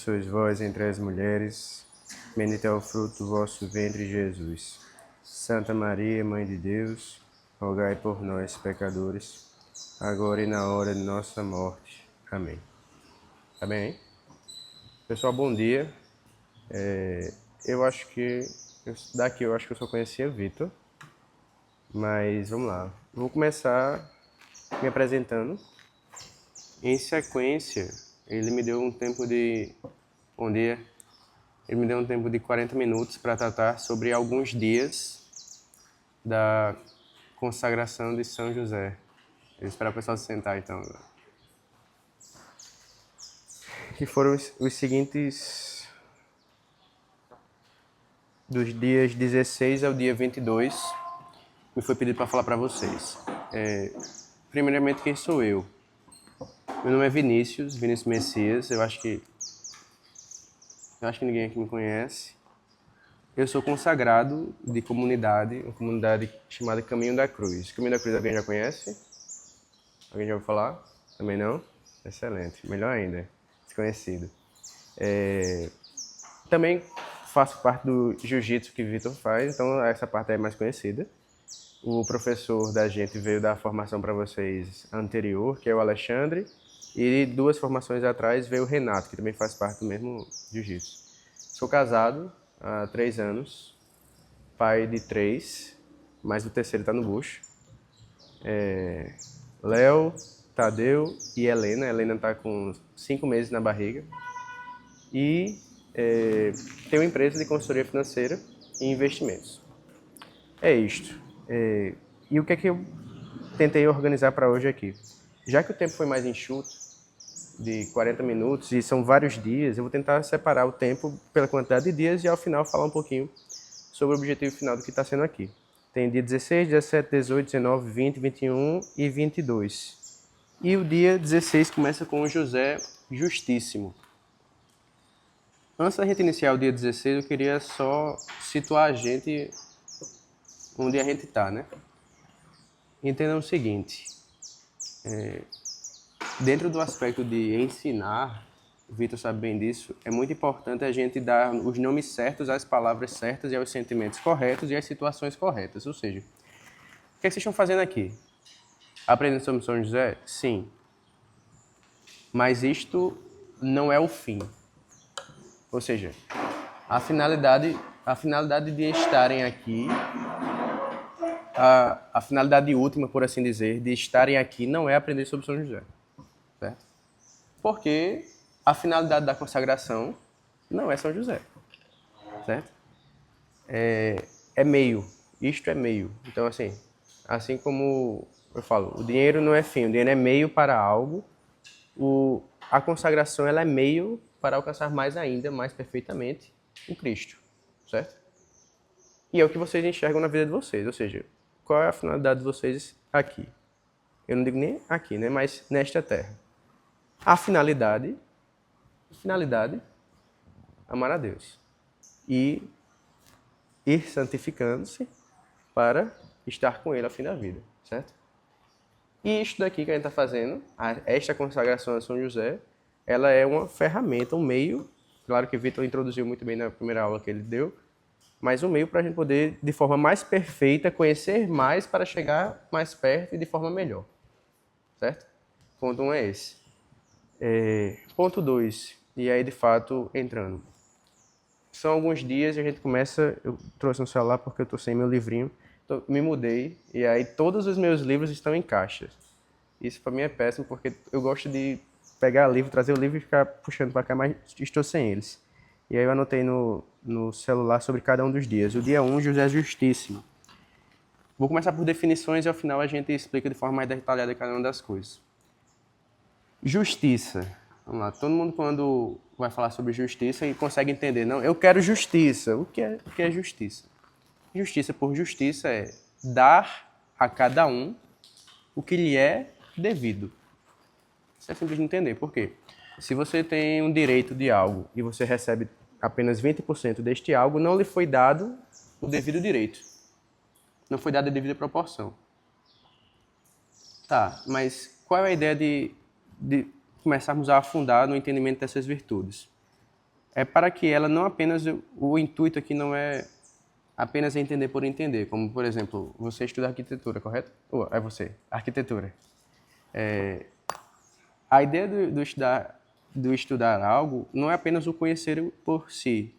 Sois vós entre as mulheres, bendito é o fruto do vosso ventre, Jesus. Santa Maria, Mãe de Deus, rogai por nós, pecadores, agora e na hora de nossa morte. Amém. Tá bem, hein? Pessoal, bom dia. Eu acho que daqui eu acho que eu só conhecia Vitor, mas vamos lá. Vou começar me apresentando. Em sequência, ele me deu um tempo de... Bom dia. Ele me deu um tempo de 40 minutos para tratar sobre alguns dias da consagração de São José. Eu vou esperar o pessoal se sentar, então. Que foram os seguintes... Dos dias 16 ao dia 22, me foi pedido para falar para vocês. Primeiramente, quem sou eu? Meu nome é Vinícius Messias. Eu acho que ninguém aqui me conhece. Eu sou consagrado de comunidade, uma comunidade chamada Caminho da Cruz. Caminho da Cruz alguém já conhece? Alguém já ouviu falar? Também não? Excelente, melhor ainda, desconhecido. Também faço parte do jiu-jitsu que o Vitor faz, então essa parte é mais conhecida. O professor da gente veio dar a formação para vocês anterior, que é o Alexandre, e 2 formações atrás veio o Renato, que também faz parte do mesmo jiu-jitsu. Sou casado há 3 anos, pai de 3, mas o terceiro está no bucho. Léo, Tadeu e Helena. Helena está com 5 meses na barriga. E tenho uma empresa de consultoria financeira e investimentos. É isto. E o que é que eu tentei organizar para hoje aqui? Já que o tempo foi mais enxuto, de 40 minutos, e são vários dias, eu vou tentar separar o tempo pela quantidade de dias e ao final falar um pouquinho sobre o objetivo final do que está sendo aqui. Tem dia 16, 17, 18, 19, 20, 21 e 22. E o dia 16 começa com o José Justíssimo. Antes da gente iniciar o dia 16, eu queria só situar a gente onde a gente está, né? Entendam o seguinte, dentro do aspecto de ensinar, o Vitor sabe bem disso, é muito importante a gente dar os nomes certos às palavras certas e aos sentimentos corretos e às situações corretas. Ou seja, o que é que vocês estão fazendo aqui? Aprendendo sobre São José? Sim. Mas isto não é o fim. Ou seja, a finalidade de estarem aqui, a finalidade última, por assim dizer, de estarem aqui não é aprender sobre São José. Certo? Porque a finalidade da consagração não é São José. Certo? É meio. Isto é meio. Então, assim como eu falo, o dinheiro não é fim, o dinheiro é meio para algo. A consagração ela é meio para alcançar mais ainda, mais perfeitamente, o Cristo. Certo? E é o que vocês enxergam na vida de vocês. Ou seja, qual é a finalidade de vocês aqui? Eu não digo nem aqui, né? Mas nesta terra. A finalidade, amar a Deus. E ir santificando-se para estar com Ele ao fim da vida, certo? E isto daqui que a gente está fazendo, esta consagração a São José, ela é uma ferramenta, um meio, claro que o Vitor introduziu muito bem na primeira aula que ele deu, mas um meio para a gente poder, de forma mais perfeita, conhecer mais para chegar mais perto e de forma melhor, certo? Ponto 1 é esse. Ponto 2, e aí de fato entrando. São alguns dias e a gente começa... Eu trouxe um celular porque eu estou sem meu livrinho. Então, me mudei e aí todos os meus livros estão em caixas. Isso para mim é péssimo porque eu gosto de pegar livro, trazer o livro e ficar puxando para cá, mas estou sem eles. E aí eu anotei no celular sobre cada um dos dias. O dia 1, José Justíssimo. Vou começar por definições e ao final a gente explica de forma mais detalhada cada uma das coisas. Justiça. Vamos lá, todo mundo quando vai falar sobre justiça e consegue entender. Não, eu quero justiça. O que é justiça? Justiça por justiça é dar a cada um o que lhe é devido. Isso é simples de entender. Por quê? Se você tem um direito de algo e você recebe apenas 20% deste algo, não lhe foi dado o devido direito. Não foi dada a devida proporção. Tá, mas qual é a ideia de começarmos a afundar no entendimento dessas virtudes? é para que ela não apenas, o intuito aqui não é apenas entender por entender, como, por exemplo, você estuda arquitetura, correto? Ou é você, arquitetura. A ideia do estudar algo não é apenas o conhecer por si.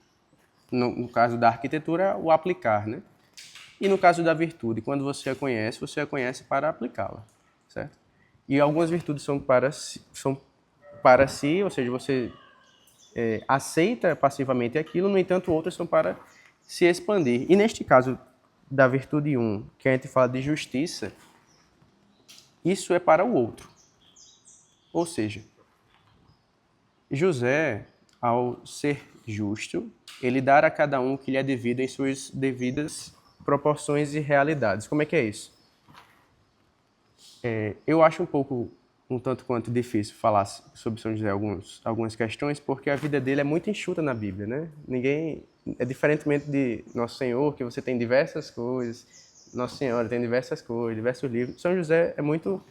No caso da arquitetura, o aplicar, né? E no caso da virtude, quando você a conhece para aplicá-la, certo? E algumas virtudes são para si, ou seja, você aceita passivamente aquilo, no entanto, outras são para se expandir. E neste caso da virtude 1, que a gente fala de justiça, isso é para o outro. Ou seja, José, ao ser justo, ele dá a cada um o que lhe é devido em suas devidas proporções e realidades. Como é que é isso? Eu acho um tanto quanto difícil falar sobre São José algumas questões, porque a vida dele é muito enxuta na Bíblia, né? É diferentemente de Nosso Senhor, que você tem diversas coisas, Nossa Senhora tem diversas coisas, diversos livros. São José é muito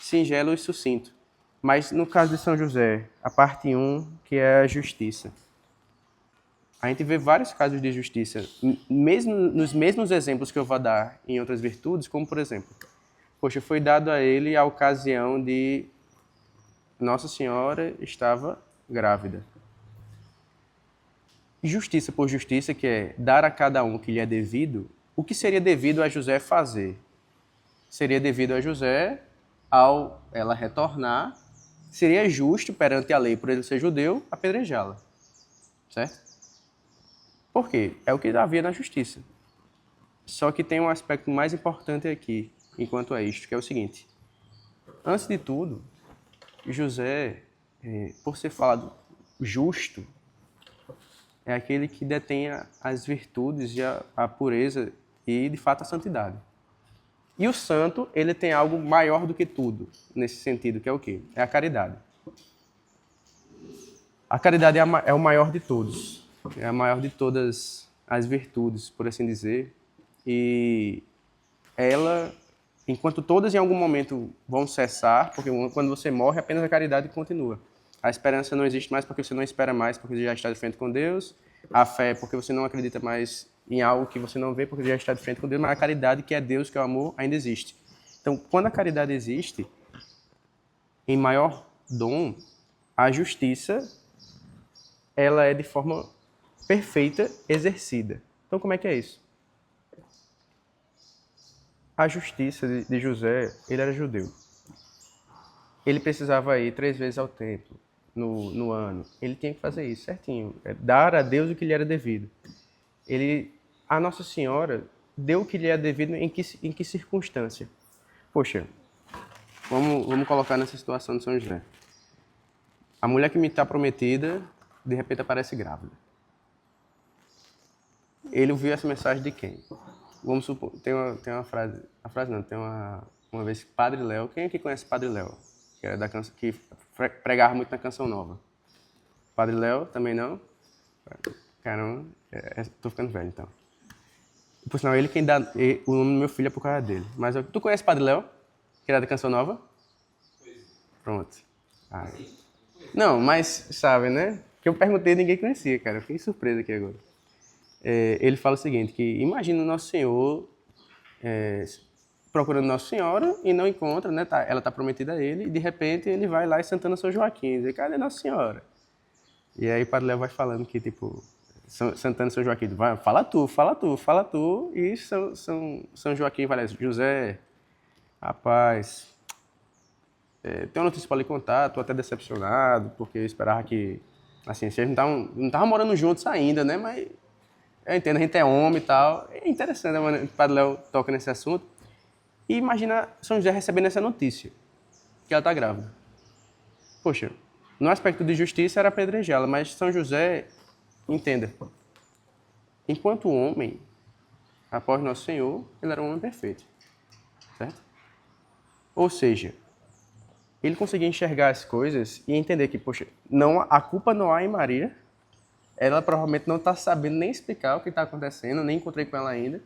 singelo e sucinto. Mas no caso de São José, a parte 1, que é a justiça. A gente vê vários casos de justiça, mesmo nos mesmos exemplos que eu vou dar em outras virtudes, como por exemplo, poxa, foi dado a ele a ocasião de Nossa Senhora estava grávida. Justiça por justiça, que é dar a cada um o que lhe é devido, o que seria devido a José fazer? Seria devido a José, ao ela retornar, seria justo perante a lei, por ele ser judeu, apedrejá-la. Certo? Por quê? É o que havia na justiça. Só que tem um aspecto mais importante aqui, enquanto é isto, que é o seguinte. Antes de tudo, José, por ser falado justo, é aquele que detém as virtudes e a pureza e, de fato, a santidade. E o santo, ele tem algo maior do que tudo, nesse sentido, que é o quê? É a caridade. A caridade é o maior de todos. É a maior de todas as virtudes, por assim dizer. E ela, enquanto todas em algum momento vão cessar, porque quando você morre, apenas a caridade continua. A esperança não existe mais porque você não espera mais, porque você já está de frente com Deus. A fé, porque você não acredita mais em algo que você não vê, porque você já está de frente com Deus. Mas a caridade, que é Deus, que é o amor, ainda existe. Então, quando a caridade existe, em maior dom, a justiça, ela é de forma perfeita exercida. Então, como é que é isso? A justiça de José, ele era judeu. Ele precisava ir 3 vezes ao templo no ano. Ele tinha que fazer isso certinho, dar a Deus o que lhe era devido. A Nossa Senhora deu o que lhe é devido em que circunstância? Poxa, vamos colocar nessa situação de São José. A mulher que me está prometida, de repente aparece grávida. Ele ouviu essa mensagem de quem? Vamos supor, tem uma frase, tem uma vez Padre Léo, quem aqui conhece Padre Léo? Que era que pregava muito na Canção Nova. Padre Léo, também não? Caramba, tô ficando velho então. Por sinal, ele quem dá o nome do meu filho é por causa dele. Mas tu conhece Padre Léo? Que era da Canção Nova? Pronto. Não, mas sabe, né? Que eu perguntei e ninguém conhecia, cara. Eu fiquei surpreso aqui agora. Ele fala o seguinte, que imagina o Nosso Senhor procurando Nossa Senhora e não encontra, né? Ela está prometida a ele e de repente ele vai lá em Santana São Joaquim. Diz, cadê Nossa Senhora? E aí o Padre Léo vai falando que, tipo, Santana São Joaquim, vai, fala tu. E São Joaquim vai lá, José, rapaz, tem uma notícia para lhe contar, tô até decepcionado, porque eu esperava que, assim, vocês não estavam morando juntos ainda, né? Mas eu entendo, a gente é homem e tal. É interessante a maneira que o Padre Léo toca nesse assunto. E imagina São José recebendo essa notícia, que ela está grávida. Poxa, no aspecto de justiça era apedrejá-la, mas São José, entenda, enquanto homem, após Nosso Senhor, ele era um homem perfeito. Certo? Ou seja, ele conseguia enxergar as coisas e entender que, poxa, a culpa não há em Maria. Ela provavelmente não está sabendo nem explicar o que está acontecendo, nem encontrei com ela ainda.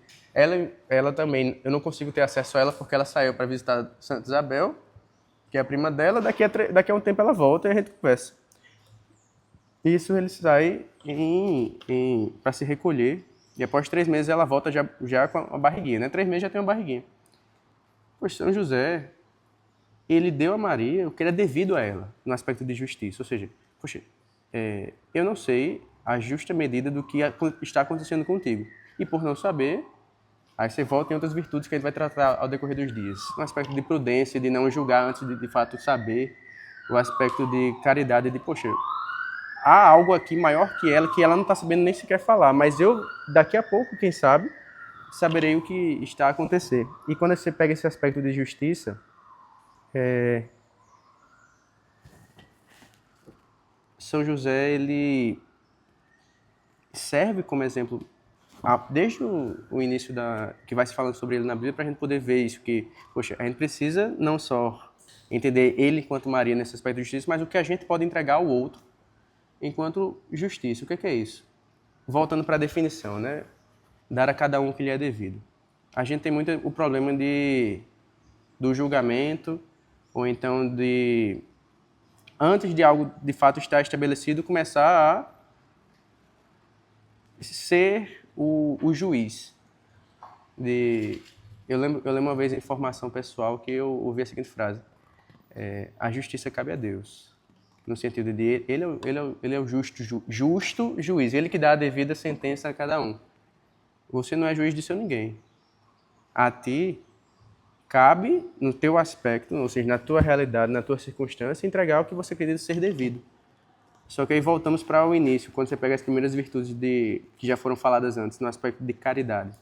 Ela também, eu não consigo ter acesso a ela porque ela saiu para visitar Santa Isabel, que é a prima dela. Daqui a um tempo ela volta e a gente conversa. Isso ele sai para se recolher. E após 3 meses ela volta já com a barriguinha, né? 3 meses já tem uma barriguinha. Pois São José, ele deu a Maria o que era devido a ela, no aspecto de justiça. Ou seja, poxa, eu não sei a justa medida do que está acontecendo contigo. E por não saber, aí você volta em outras virtudes que a gente vai tratar ao decorrer dos dias. No aspecto de prudência, de não julgar antes de fato saber. O aspecto de caridade, de, poxa, há algo aqui maior que ela não está sabendo nem sequer falar. Mas eu, daqui a pouco, quem sabe, saberei o que está a acontecer. E quando você pega esse aspecto de justiça, São José, ele serve como exemplo desde o início que vai se falando sobre ele na Bíblia, para a gente poder ver isso, que, poxa, a gente precisa não só entender ele enquanto Maria nesse aspecto de justiça, mas o que a gente pode entregar ao outro enquanto justiça. O que é isso? Voltando para a definição, né? Dar a cada um o que lhe é devido. A gente tem muito o problema do julgamento, ou então de, antes de algo de fato estar estabelecido, começar a ser o juiz. Eu lembro uma vez em formação pessoal que eu ouvi a seguinte frase: a justiça cabe a Deus. No sentido de ele é o justo juiz, ele que dá a devida sentença a cada um. Você não é juiz de seu ninguém. A ti cabe, no teu aspecto, ou seja, na tua realidade, na tua circunstância, entregar o que você acredita ser devido. Só que aí voltamos para o início, quando você pega as primeiras virtudes que já foram faladas antes, no aspecto de caridade.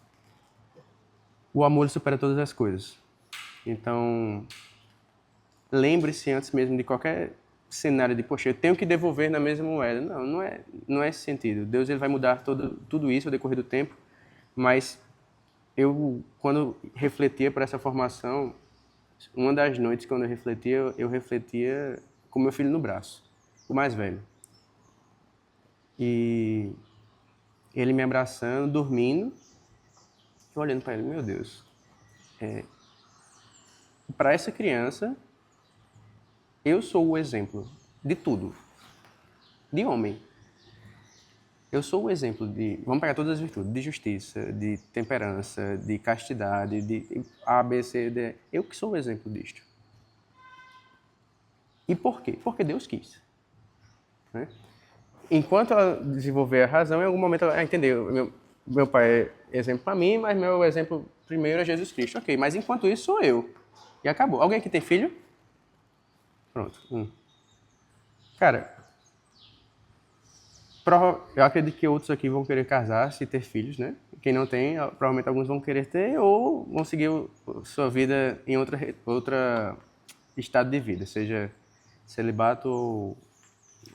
O amor supera todas as coisas. Então, lembre-se antes mesmo de qualquer cenário de, poxa, eu tenho que devolver na mesma moeda. Não é esse sentido. Deus ele vai mudar tudo isso ao decorrer do tempo, mas eu, quando refletia para essa formação, uma das noites quando eu refletia com meu filho no braço, o mais velho. E ele me abraçando, dormindo, eu olhando para ele, meu Deus, para essa criança, eu sou o exemplo de tudo, de homem. Eu sou o exemplo vamos pegar todas as virtudes, de justiça, de temperança, de castidade, de A, B, C, D. Eu que sou o exemplo disto. E por quê? Porque Deus quis. Né? Enquanto ela desenvolver a razão, em algum momento ela vai entender. Meu pai é exemplo para mim, mas meu exemplo primeiro é Jesus Cristo. Ok, mas enquanto isso sou eu. E acabou. Alguém aqui tem filho? Pronto. Cara, eu acredito que outros aqui vão querer casar-se e ter filhos, né? Quem não tem, provavelmente alguns vão querer ter ou vão seguir sua vida em outra estado de vida, seja celibato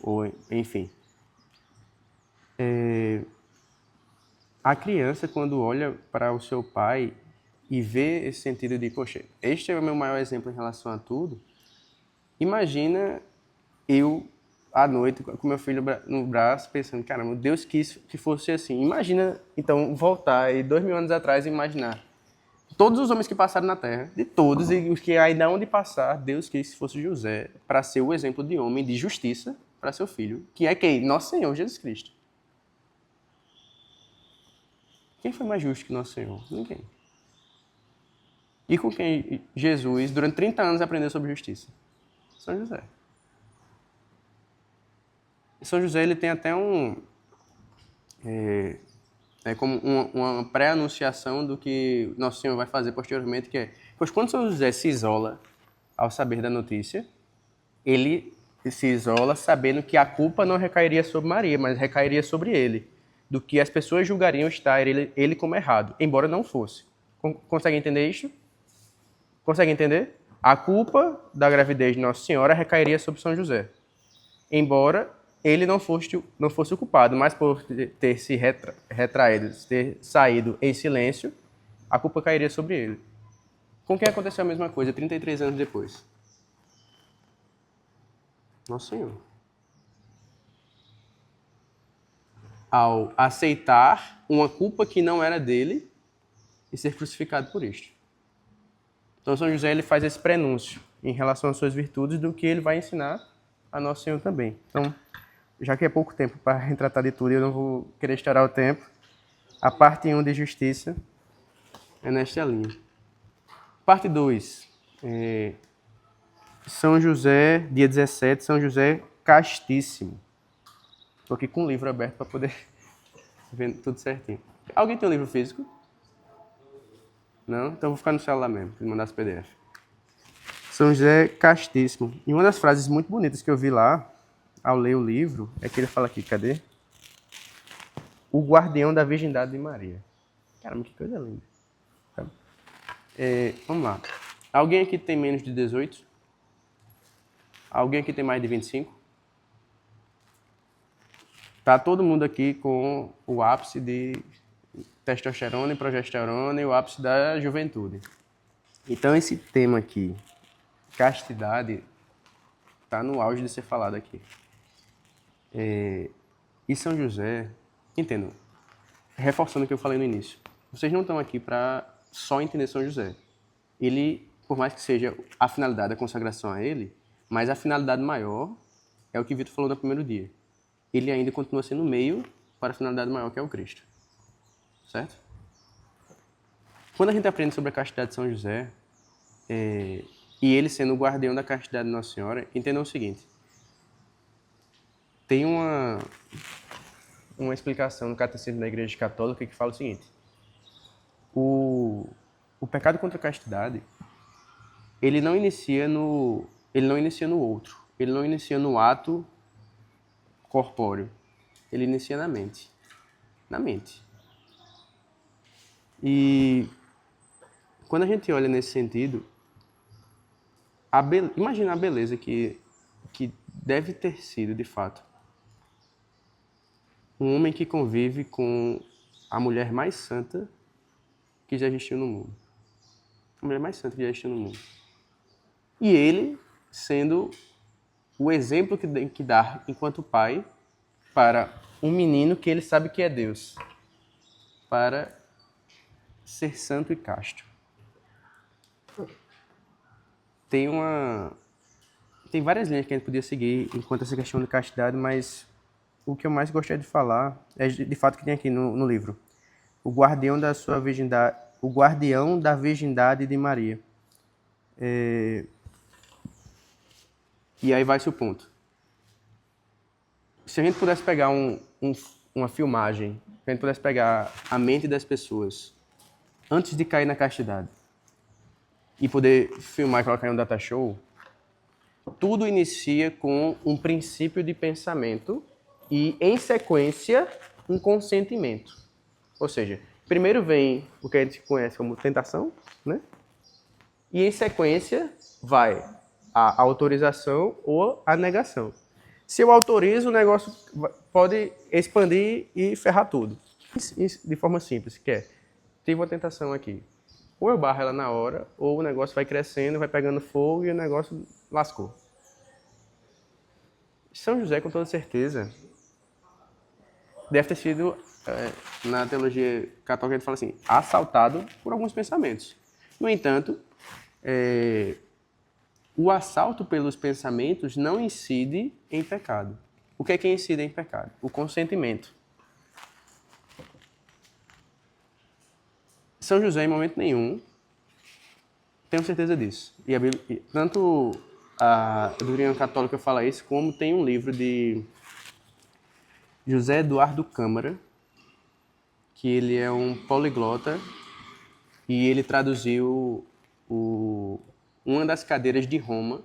ou enfim. A criança, quando olha para o seu pai e vê esse sentido de, poxa, este é o meu maior exemplo em relação a tudo, imagina eu, à noite, com meu filho no braço, pensando, caramba, Deus quis que fosse assim. Imagina, então, voltar e 2000 anos atrás e imaginar. Todos os homens que passaram na Terra, de todos, e os que ainda hão de passar, Deus quis que fosse José, para ser o exemplo de homem de justiça para seu filho, que é quem? Nosso Senhor Jesus Cristo. Quem foi mais justo que Nosso Senhor? Ninguém. E com quem Jesus, durante 30 anos, aprendeu sobre justiça? São José. São José ele tem até como uma pré-anunciação do que Nosso Senhor vai fazer posteriormente, que é, pois quando São José se isola ao saber da notícia, ele se isola sabendo que a culpa não recairia sobre Maria, mas recairia sobre ele, do que as pessoas julgariam estar ele como errado, embora não fosse. Consegue entender isso? Consegue entender? A culpa da gravidez de Nossa Senhora recairia sobre São José, embora ele não fosse o culpado, mas por ter se retraído, ter saído em silêncio, a culpa cairia sobre ele. Com quem aconteceu a mesma coisa 33 anos depois? Nosso Senhor. Ao aceitar uma culpa que não era dele e ser crucificado por isto. Então São José ele faz esse prenúncio em relação às suas virtudes do que ele vai ensinar a Nosso Senhor também. Então, já que é pouco tempo para retratar de tudo, eu não vou querer estourar o tempo. A parte 1 de Justiça é nesta linha. Parte 2. São José, dia 17, São José Castíssimo. Estou aqui com o livro aberto para poder ver tudo certinho. Alguém tem um livro físico? Não? Então vou ficar no celular mesmo, para mandar esse PDF. São José Castíssimo. E uma das frases muito bonitas que eu vi lá, ao ler o livro, é que ele fala aqui, cadê? O guardião da virgindade de Maria. Caramba, que coisa linda. Vamos lá. Alguém aqui tem menos de 18? Alguém aqui tem mais de 25? Tá todo mundo aqui com o ápice de testosterona e progesterona e o ápice da juventude. Então esse tema aqui, castidade, tá no auge de ser falado aqui. E São José, entendam, reforçando o que eu falei no início, vocês não estão aqui para só entender São José. Ele, por mais que seja a finalidade da consagração a ele, mas a finalidade maior é o que Vitor falou no primeiro dia. Ele ainda continua sendo meio para a finalidade maior, que é o Cristo. Certo? Quando a gente aprende sobre a castidade de São José, e ele sendo o guardião da castidade de Nossa Senhora, entendam o seguinte. Tem uma explicação no Catecismo da Igreja Católica que fala o seguinte. O pecado contra a castidade, ele não inicia no outro. Ele não inicia no ato corpóreo. Ele inicia na mente. Na mente. E quando a gente olha nesse sentido, imagina a beleza que deve ter sido, de fato, um homem que convive com a mulher mais santa que já existiu no mundo. A mulher mais santa que já existiu no mundo. E ele sendo o exemplo que tem que dar enquanto pai para um menino que ele sabe que é Deus, para ser santo e casto. Tem várias linhas que a gente podia seguir enquanto essa questão de castidade, mas o que eu mais gostaria de falar é de fato que tem aqui no livro. O guardião da sua virgindade, o guardião da virgindade de Maria. E aí vai-se o ponto. Se a gente pudesse pegar uma filmagem, se a gente pudesse pegar a mente das pessoas antes de cair na castidade e poder filmar e colocar em um data show, tudo inicia com um princípio de pensamento e, em sequência, um consentimento. Ou seja, primeiro vem o que a gente conhece como tentação, né? E, em sequência, vai a autorização ou a negação. Se eu autorizo, o negócio pode expandir e ferrar tudo. De forma simples, que é, tive uma tentação aqui. Ou eu barro ela na hora, ou o negócio vai crescendo, vai pegando fogo e o negócio lascou. São José, com toda certeza, deve ter sido, na teologia católica, a gente fala assim, assaltado por alguns pensamentos. No entanto, o assalto pelos pensamentos não incide em pecado. O que é que incide em pecado? O consentimento. São José, em momento nenhum, tenho certeza disso. E tanto a doutrina católica fala isso, como tem um livro de José Eduardo Câmara, que ele é um poliglota e ele traduziu uma das cadeiras de Roma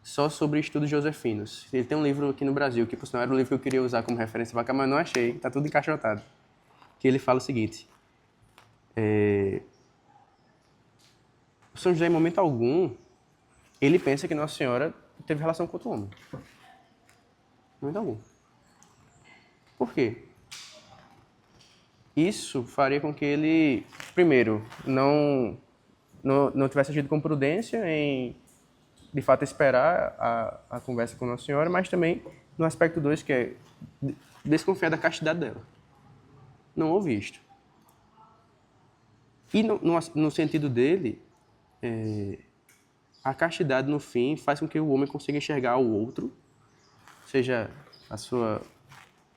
só sobre estudos josefinos. Ele tem um livro aqui no Brasil, que por sinal era um livro que eu queria usar como referência para cá, mas não achei, está tudo encaixotado. Que ele fala o seguinte, São José, em momento algum, ele pensa que Nossa Senhora teve relação com outro homem. Em momento algum. Por quê? Isso faria com que ele, primeiro, não tivesse agido com prudência em, de fato, esperar a conversa com Nossa Senhora, mas também no aspecto 2, que é desconfiar da castidade dela. Não houve isto. E no sentido dele, a castidade, no fim, faz com que o homem consiga enxergar o outro, seja a sua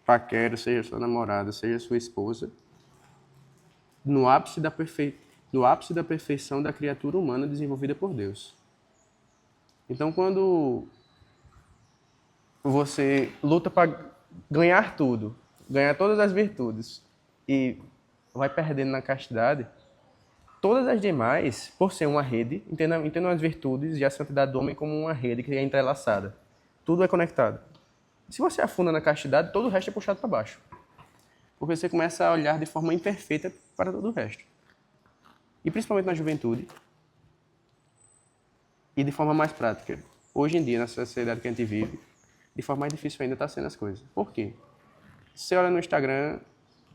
paquera, seja a sua namorada, seja a sua esposa, no ápice no ápice da perfeição da criatura humana desenvolvida por Deus. Então, quando você luta para ganhar tudo, ganhar todas as virtudes e vai perdendo na castidade, todas as demais, por ser uma rede, entendam as virtudes e a santidade do homem como uma rede que é entrelaçada. Tudo é conectado. Se você afunda na castidade, todo o resto é puxado para baixo. Porque você começa a olhar de forma imperfeita para todo o resto. E principalmente na juventude. E de forma mais prática. Hoje em dia, na sociedade que a gente vive, de forma mais difícil ainda está sendo as coisas. Por quê? Você olha no Instagram,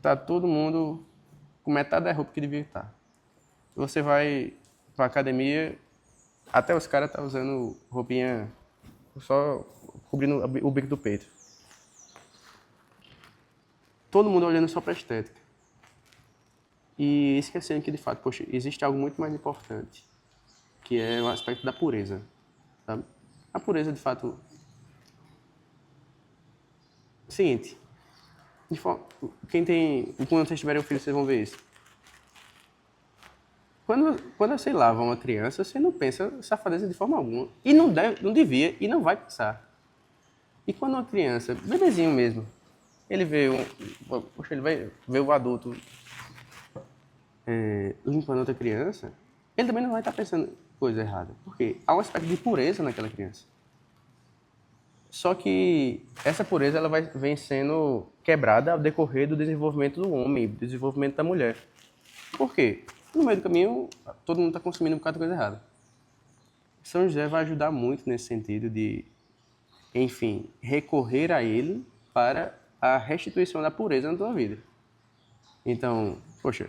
tá todo mundo com metade da roupa que devia estar. Você vai para academia, até os caras estão usando roupinha só cobrindo o bico do peito. Todo mundo olhando só para a estética. E esquecendo que, de fato, poxa, existe algo muito mais importante, que é o aspecto da pureza. Sabe? A pureza, de fato... Seguinte, quando vocês tiverem um filho, vocês vão ver isso. Quando você lava uma criança, você não pensa safadeza de forma alguma. E não devia e não vai pensar. E quando uma criança, bebezinho mesmo, ele vai ver o adulto limpando outra criança, ele também não vai estar pensando coisa errada. Porque há um aspecto de pureza naquela criança. Só que essa pureza ela vem sendo quebrada ao decorrer do desenvolvimento do homem, do desenvolvimento da mulher. Por quê? No meio do caminho, todo mundo está consumindo um bocado de coisa errada. São José vai ajudar muito nesse sentido de, enfim, recorrer a ele para a restituição da pureza na tua vida. Então, poxa,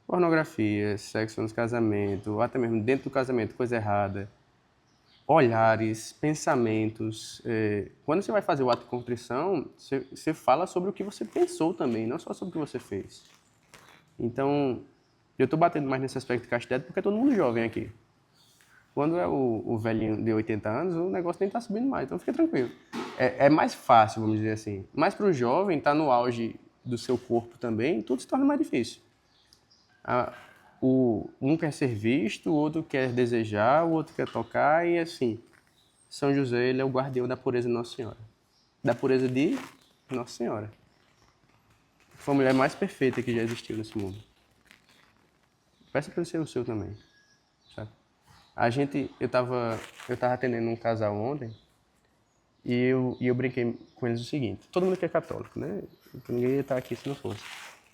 pornografia, sexo no casamento, ou até mesmo dentro do casamento, coisa errada, olhares, pensamentos. Quando você vai fazer o ato de contrição, você fala sobre o que você pensou também, não só sobre o que você fez. Então, eu estou batendo mais nesse aspecto de castidade porque é todo mundo jovem aqui. Quando é o velhinho de 80 anos, o negócio nem está subindo mais, então fica tranquilo. É mais fácil, vamos dizer assim. Mas para o jovem, estar no auge do seu corpo também, tudo se torna mais difícil. Um quer ser visto, o outro quer desejar, o outro quer tocar, e assim. São José, ele é o guardião da pureza de Nossa Senhora. Da pureza de Nossa Senhora. Foi a mulher mais perfeita que já existiu nesse mundo. Peça para ele ser o seu também. Sabe? Eu tava atendendo um casal ontem e eu brinquei com eles o seguinte. Todo mundo aqui é católico, né? Ninguém ia estar aqui se não fosse.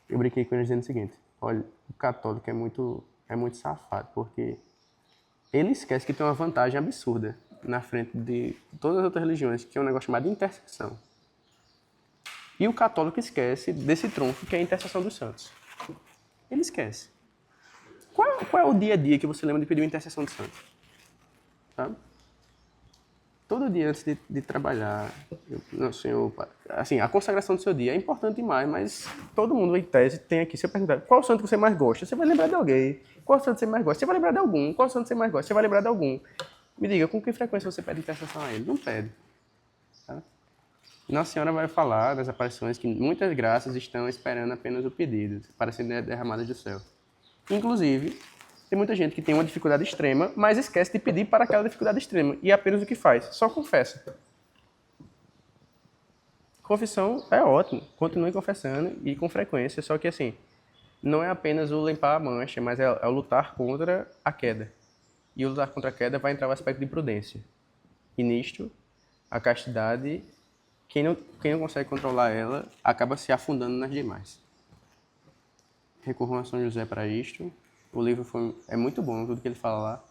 Eu brinquei com eles dizendo o seguinte. Olha, o católico é muito safado, porque ele esquece que tem uma vantagem absurda na frente de todas as outras religiões, que é um negócio chamado intercessão. E o católico esquece desse trunfo que é a intercessão dos santos. Ele esquece. Qual é o dia a dia que você lembra de pedir uma intercessão dos santos? Sabe? Todo dia antes de trabalhar, Senhor, assim, a consagração do seu dia é importante demais, mas todo mundo em tese tem aqui, se eu perguntar qual santo você mais gosta, você vai lembrar de alguém. Qual santo você mais gosta? Você vai lembrar de algum. Qual santo você mais gosta? Você vai lembrar de algum. Me diga, com que frequência você pede intercessão a ele? Não pede. Tá? Nossa Senhora vai falar nas aparições que muitas graças estão esperando apenas o pedido para serem derramadas do céu. Inclusive, tem muita gente que tem uma dificuldade extrema, mas esquece de pedir para aquela dificuldade extrema. E apenas o que faz? Só confessa. Confissão é ótimo. Continue confessando e com frequência. Só que assim, não é apenas o limpar a mancha, mas é o lutar contra a queda. E o lutar contra a queda vai entrar o aspecto de prudência. E nisto, a castidade, quem não consegue controlar ela, acaba se afundando nas demais. Recorram a São José para isto. O livro é muito bom, tudo que ele fala lá.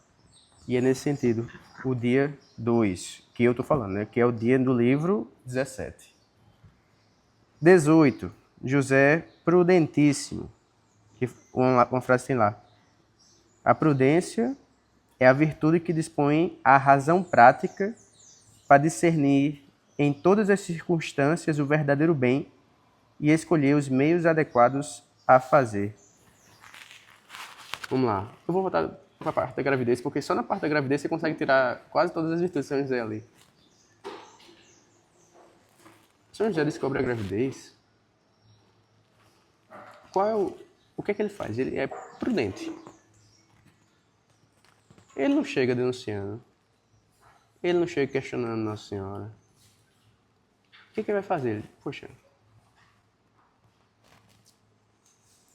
E é nesse sentido, o dia 2, que eu estou falando, né? Que é o dia do livro 17. 18. José prudentíssimo. Que uma frase tem lá. A prudência é a virtude que dispõe a razão prática para discernir em todas as circunstâncias o verdadeiro bem e escolher os meios adequados a fazer. Vamos lá. Eu vou voltar para a parte da gravidez, porque só na parte da gravidez você consegue tirar quase todas as virtudes de São José ali. São José descobre a gravidez. O que é que ele faz? Ele é prudente. Ele não chega denunciando. Ele não chega questionando Nossa Senhora. O que ele vai fazer? Ele, poxa,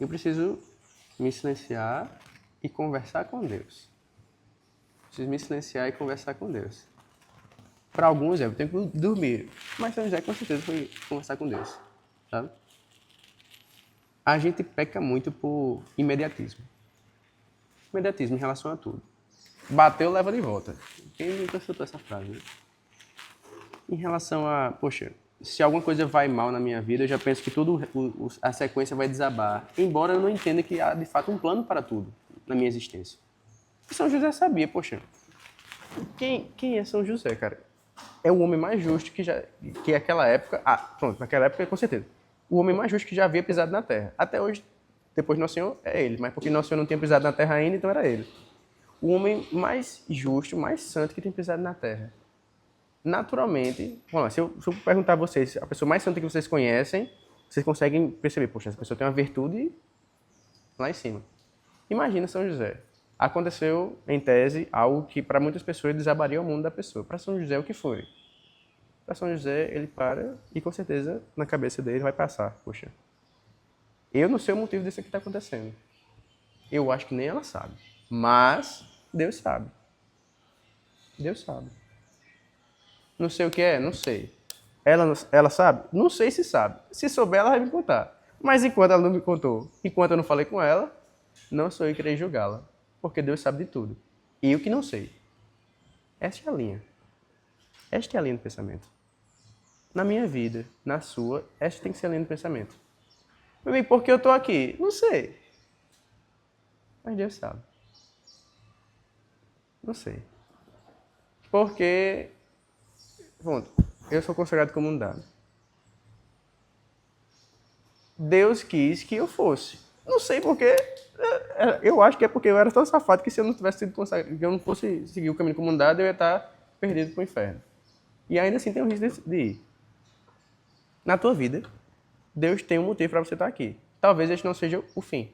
eu preciso me silenciar e conversar com Deus. Preciso me silenciar e conversar com Deus. Para alguns, eu tenho que dormir. Mas São José, com certeza, foi conversar com Deus. Sabe? A gente peca muito por imediatismo. Imediatismo em relação a tudo. Bateu, leva de volta. Quem nunca escutou essa frase? Né? Em relação a, poxa, se alguma coisa vai mal na minha vida, eu já penso que tudo, a sequência vai desabar. Embora eu não entenda que há, de fato, um plano para tudo na minha existência. E São José sabia, poxa, quem é São José, cara? É o homem mais justo que aquela época... pronto, naquela época, com certeza. O homem mais justo que já havia pisado na Terra. Até hoje, depois de Nosso Senhor, é ele. Mas porque Nosso Senhor não tinha pisado na Terra ainda, então era ele. O homem mais justo, mais santo que tem pisado na Terra. Naturalmente, vamos lá, se eu perguntar a vocês, a pessoa mais santa que vocês conhecem, vocês conseguem perceber, poxa, essa pessoa tem uma virtude lá em cima. Imagina São José. Aconteceu, em tese, algo que para muitas pessoas desabaria o mundo da pessoa. Para São José, o que foi? Para São José, ele para e com certeza na cabeça dele vai passar. Poxa, eu não sei o motivo disso que está acontecendo. Eu acho que nem ela sabe. Mas Deus sabe. Deus sabe. Não sei o que é? Não sei. Ela sabe? Não sei se sabe. Se souber, ela vai me contar. Mas enquanto ela não me contou, enquanto eu não falei com ela, não sou eu que irei julgá-la. Porque Deus sabe de tudo. E eu que não sei. Esta é a linha. Esta é a linha do pensamento. Na minha vida, na sua, esta tem que ser a linha do pensamento. E por que eu estou aqui? Não sei. Mas Deus sabe. Não sei. Porque, pronto, eu sou consagrado comunidade. Deus quis que eu fosse. Não sei porquê. Eu acho que é porque eu era tão safado que se eu não tivesse sido consagrado, que eu não fosse seguir o caminho comunidade, eu ia estar perdido para o inferno. E ainda assim tem o risco de ir. Na tua vida, Deus tem um motivo para você estar aqui. Talvez este não seja o fim,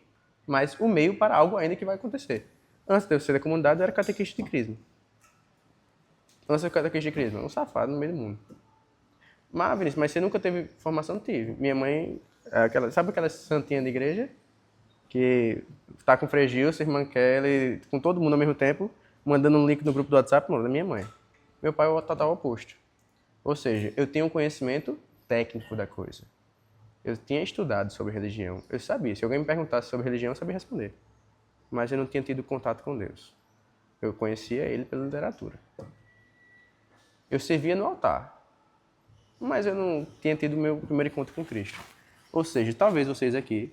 mas o meio para algo ainda que vai acontecer. Antes de eu ser da comunidade, eu era catequista de crisma. Antes de eu ser catequista de crisma, um safado no meio do mundo. Mas, Vinícius, mas você nunca teve formação? Não tive. Minha mãe, sabe aquela santinha de igreja? Que tá com o Frei Gilson, irmã Kelly, com todo mundo ao mesmo tempo, mandando um link no grupo do WhatsApp, não, da minha mãe. Meu pai é o total oposto. Ou seja, eu tenho um conhecimento técnico da coisa. Eu tinha estudado sobre religião. Eu sabia. Se alguém me perguntasse sobre religião, eu sabia responder. Mas eu não tinha tido contato com Deus. Eu conhecia ele pela literatura. Eu servia no altar. Mas eu não tinha tido meu primeiro encontro com Cristo. Ou seja, talvez vocês aqui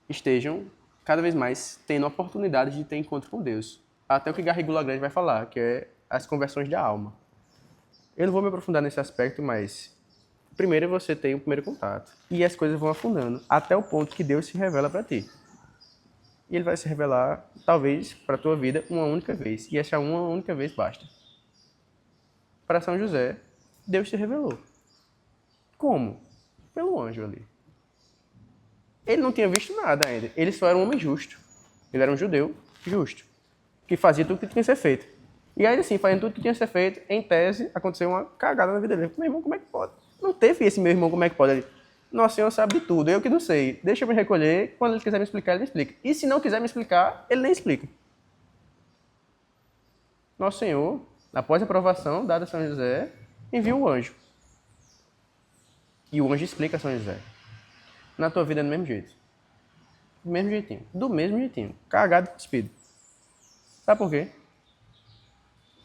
estejam cada vez mais tendo a oportunidade de ter encontro com Deus. Até o que Garrigou Grande vai falar, que é as conversões da alma. Eu não vou me aprofundar nesse aspecto, mas primeiro você tem o primeiro contato. E as coisas vão afundando até o ponto que Deus se revela para ti. E ele vai se revelar, talvez, para a tua vida uma única vez. E essa uma única vez basta. Para São José, Deus se revelou. Como? Pelo anjo ali. Ele não tinha visto nada ainda. Ele só era um homem justo. Ele era um judeu justo. Que fazia tudo o que tinha que ser feito. E aí, assim, fazendo tudo o que tinha que ser feito, em tese, aconteceu uma cagada na vida dele. Meu irmão, como é que pode? Não teve esse meu irmão, como é que pode? Ele, Nossa Senhora sabe de tudo, eu que não sei. Deixa eu me recolher, quando ele quiser me explicar, ele me explica. E se não quiser me explicar, ele nem explica. Nosso Senhor, após a aprovação dada a São José, envia o anjo. E o anjo explica a São José. Na tua vida é do mesmo jeito. Do mesmo jeitinho. Do mesmo jeitinho. Cagado e cuspido. Sabe por quê?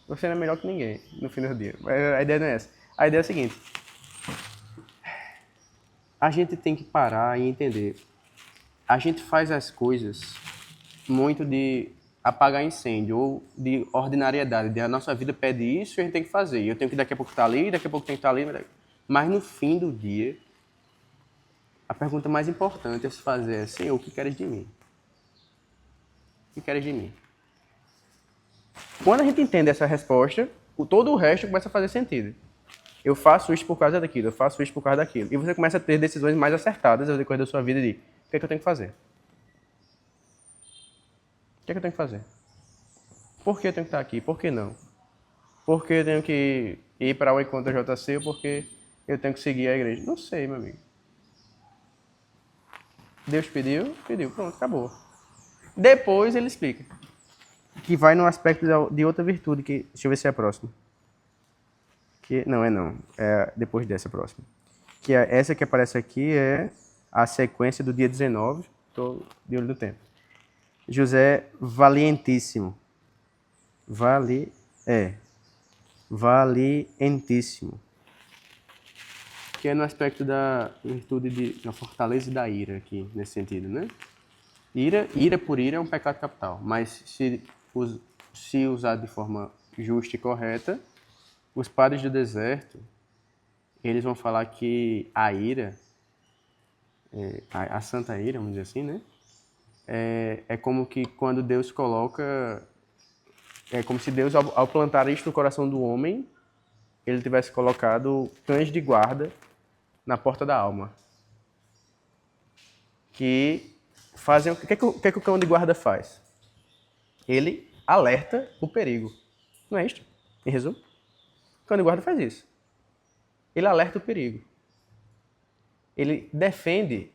Você não é melhor que ninguém no fim do dia. A ideia não é essa. A ideia é a seguinte. A gente tem que parar e entender. A gente faz as coisas muito de apagar incêndio ou de ordinariedade. A nossa vida pede isso e a gente tem que fazer. Eu tenho que daqui a pouco estar ali, daqui a pouco tem que estar ali. Mas no fim do dia, a pergunta mais importante a se fazer é: Senhor, o que queres de mim? O que queres de mim? Quando a gente entende essa resposta, todo o resto começa a fazer sentido. Eu faço isso por causa daquilo, eu faço isso por causa daquilo. E você começa a ter decisões mais acertadas ao decorrer da sua vida de o que é que eu tenho que fazer? O que é que eu tenho que fazer? Por que eu tenho que estar aqui? Por que não? Por que eu tenho que ir para o encontro da JC ou porque eu tenho que seguir a igreja? Não sei, meu amigo. Deus pediu, pediu, pronto, acabou. Depois ele explica. Que vai no aspecto de outra virtude, que deixa eu ver se é a próxima. Que, não, é não. É depois dessa próxima. Que é, essa que aparece aqui é a sequência do dia 19. Estou de olho no tempo. José valientíssimo. Valientíssimo. Que é no aspecto da virtude da fortaleza e da ira aqui, nesse sentido, né? Ira por ira é um pecado capital, mas se usado de forma justa e correta, os padres do deserto, eles vão falar que a ira, a santa ira, vamos dizer assim, né? É como que quando Deus coloca... É como se Deus, ao plantar isto no coração do homem, ele tivesse colocado cães de guarda na porta da alma. Que fazem... O que é que o cão de guarda faz? Ele alerta o perigo. Não é isto? Em resumo? O cão de guarda faz isso. Ele alerta o perigo. Ele defende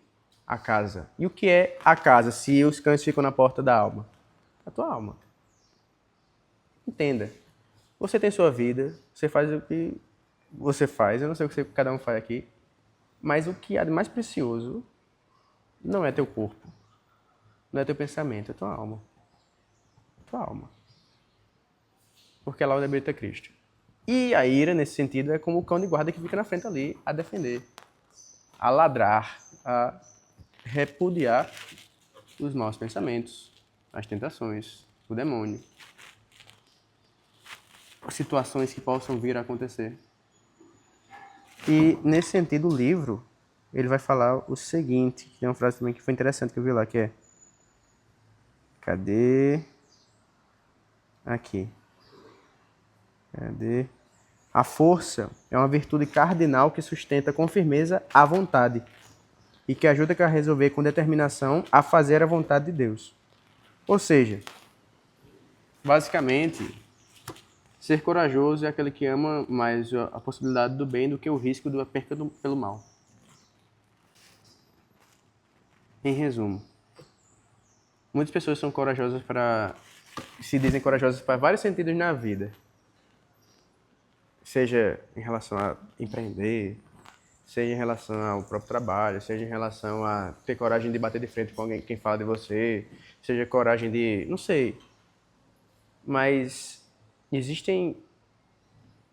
a casa. E o que é a casa se os cães ficam na porta da alma? A tua alma. Entenda. Você tem sua vida, você faz o que você faz, eu não sei o que cada um faz aqui, mas o que há de mais precioso não é teu corpo, não é teu pensamento, é tua alma. Tua alma. Porque ela habita Cristo. E a ira, nesse sentido, é como o cão de guarda que fica na frente ali a defender, a ladrar, a repudiar os maus pensamentos, as tentações, o demônio, situações que possam vir a acontecer. E, nesse sentido, o livro, ele vai falar o seguinte, que é uma frase também que foi interessante que eu vi lá, que é... Cadê? Aqui. Cadê? A força é uma virtude cardinal que sustenta com firmeza a vontade e que ajuda a resolver com determinação a fazer a vontade de Deus. Ou seja, basicamente, ser corajoso é aquele que ama mais a possibilidade do bem do que o risco da perca pelo mal. Em resumo, muitas pessoas são corajosas se dizem corajosas para vários sentidos na vida. Seja em relação a empreender, seja em relação ao próprio trabalho, seja em relação a ter coragem de bater de frente com alguém quem fala de você, seja coragem de... não sei. Mas existem...